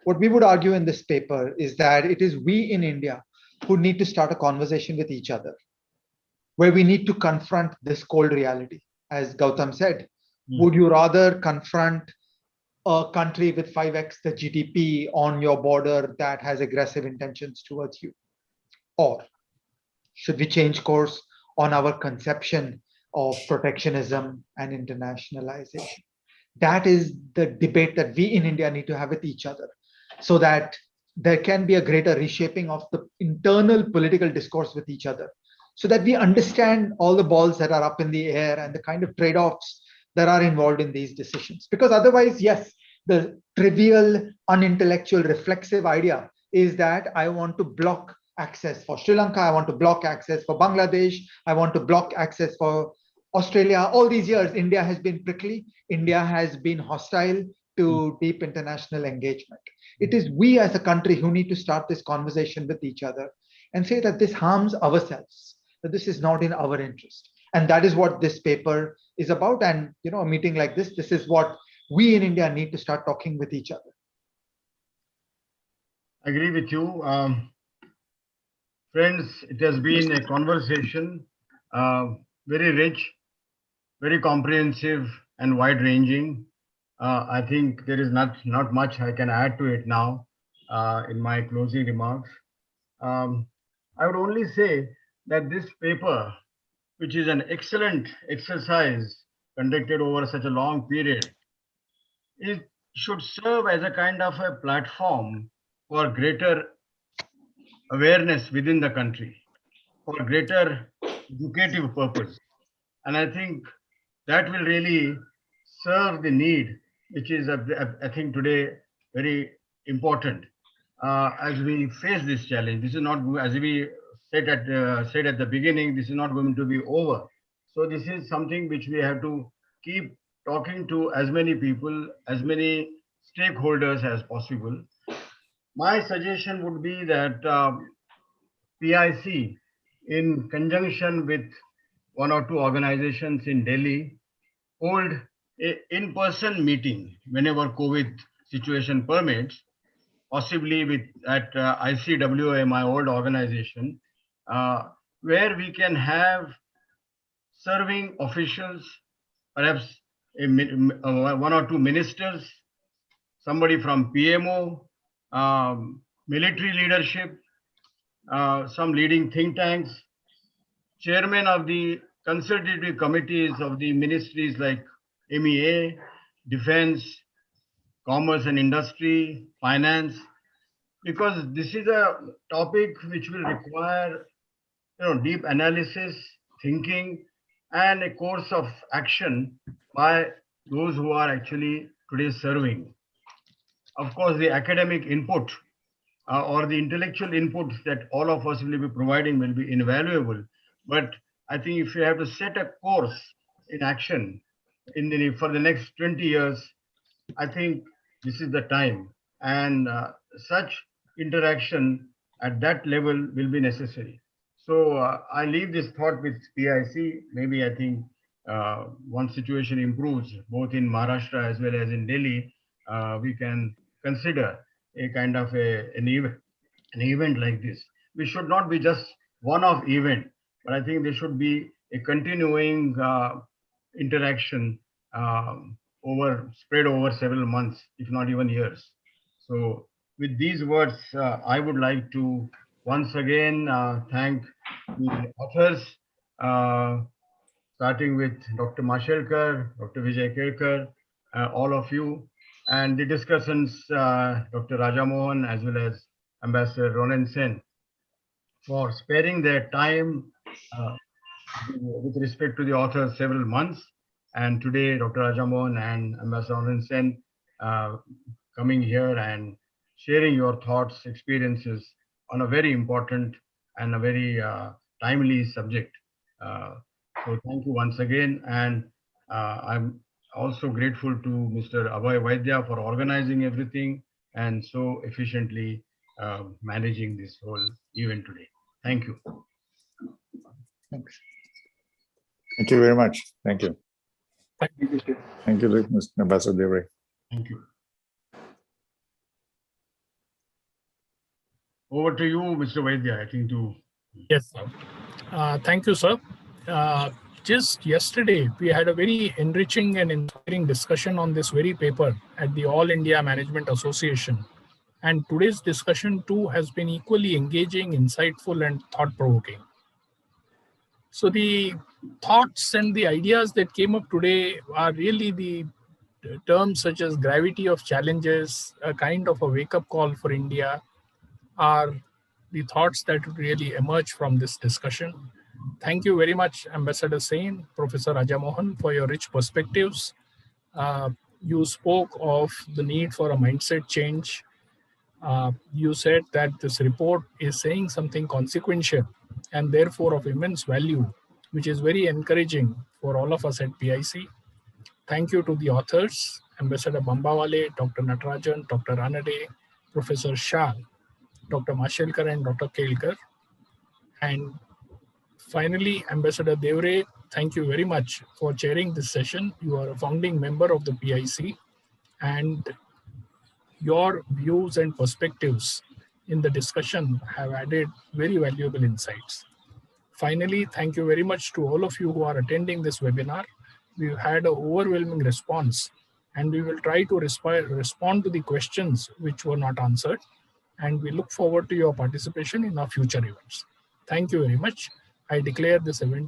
What we would argue in this paper is that it is we in India who need to start a conversation with each other, where we need to confront this cold reality. As Gautam said, would you rather confront a country with 5x the GDP on your border that has aggressive intentions towards you? Or should we change course on our conception of protectionism and internationalization? That is the debate that we in India need to have with each other, so that there can be a greater reshaping of the internal political discourse with each other, so that we understand all the balls that are up in the air and the kind of trade-offs that are involved in these decisions. Because otherwise, yes, the trivial, unintellectual, reflexive idea is that I want to block access for Sri Lanka, I want to block access for Bangladesh, I want to block access for Australia. All these years, India has been prickly, India has been hostile to deep international engagement. It is we as a country who need to start this conversation with each other and say that this harms ourselves, that this is not in our interest. And that is what this paper is about. And a meeting like this is what we in India need to start talking with each other. I agree with you. Friends, it has been a conversation, very rich, very comprehensive and wide-ranging. I think there is not much I can add to it now in my closing remarks. Um, I would only say that this paper, which is an excellent exercise conducted over such a long period, it should serve as a kind of a platform for greater awareness within the country, for greater educative purpose. And I think that will really serve the need, which is, I think, today very important as we face this challenge. This is not, as we said at the beginning, this is not going to be over. So this is something which we have to keep talking to as many people, as many stakeholders as possible. My suggestion would be that PIC, in conjunction with one or two organizations in Delhi, hold a in-person meeting whenever COVID situation permits, possibly with at ICWA, my old organization, where we can have serving officials, perhaps one or two ministers, somebody from PMO, military leadership, some leading think tanks, chairman of the consultative committees of the ministries like MEA, Defense, Commerce and Industry, Finance, because this is a topic which will require deep analysis, thinking, and a course of action by those who are actually today serving. Of course, the academic input or the intellectual input that all of us will be providing will be invaluable. But I think if you have to set a course in action for the next 20 years, I think this is the time. And such interaction at that level will be necessary. So I leave this thought with PIC. Maybe I think once situation improves, both in Maharashtra as well as in Delhi, we can consider a kind of an event like this. We should not be just one-off event, but I think there should be a continuing interaction spread over several months, if not even years. So with these words, I would like to once again thank the authors, starting with Dr. Mashelkar, Dr. Vijay Kelkar, all of you, and the discussants, Dr. Raja Mohan, as well as Ambassador Ronen Sen, for sparing their time with respect to the author several months. And today, Dr. Raja Mohan and Ambassador Ronen Sen coming here and sharing your thoughts, experiences on a very important and a very timely subject. So thank you once again. And I'm also grateful to Mr. Abhay Vaidya for organizing everything and so efficiently managing this whole event today. Thank you. Thanks. Thank you very much. Thank you. Thank you, sir. Thank you, Mr. Ambassador Devre. Thank you. Over to you, Mr. Vaidya, I think to... Yes, sir. Thank you, sir. Just yesterday, we had a very enriching and inspiring discussion on this very paper at the All India Management Association. And today's discussion too has been equally engaging, insightful, and thought-provoking. So the thoughts and the ideas that came up today are really the terms such as gravity of challenges, a kind of a wake-up call for India, are the thoughts that really emerge from this discussion. Thank you very much, Ambassador Sen, Professor Raja Mohan, for your rich perspectives. You spoke of the need for a mindset change. You said that this report is saying something consequential and therefore of immense value, which is very encouraging for all of us at PIC. Thank you to the authors, Ambassador Bambawale, Dr. Natarajan, Dr. Ranade, Professor Shah, Dr. Mashelkar and Dr. Kelkar. And finally, Ambassador Devre, thank you very much for chairing this session. You are a founding member of the PIC, and your views and perspectives in the discussion have added very valuable insights. Finally, thank you very much to all of you who are attending this webinar. We've had an overwhelming response, and we will try to respond to the questions which were not answered. And we look forward to your participation in our future events. Thank you very much. I declare this event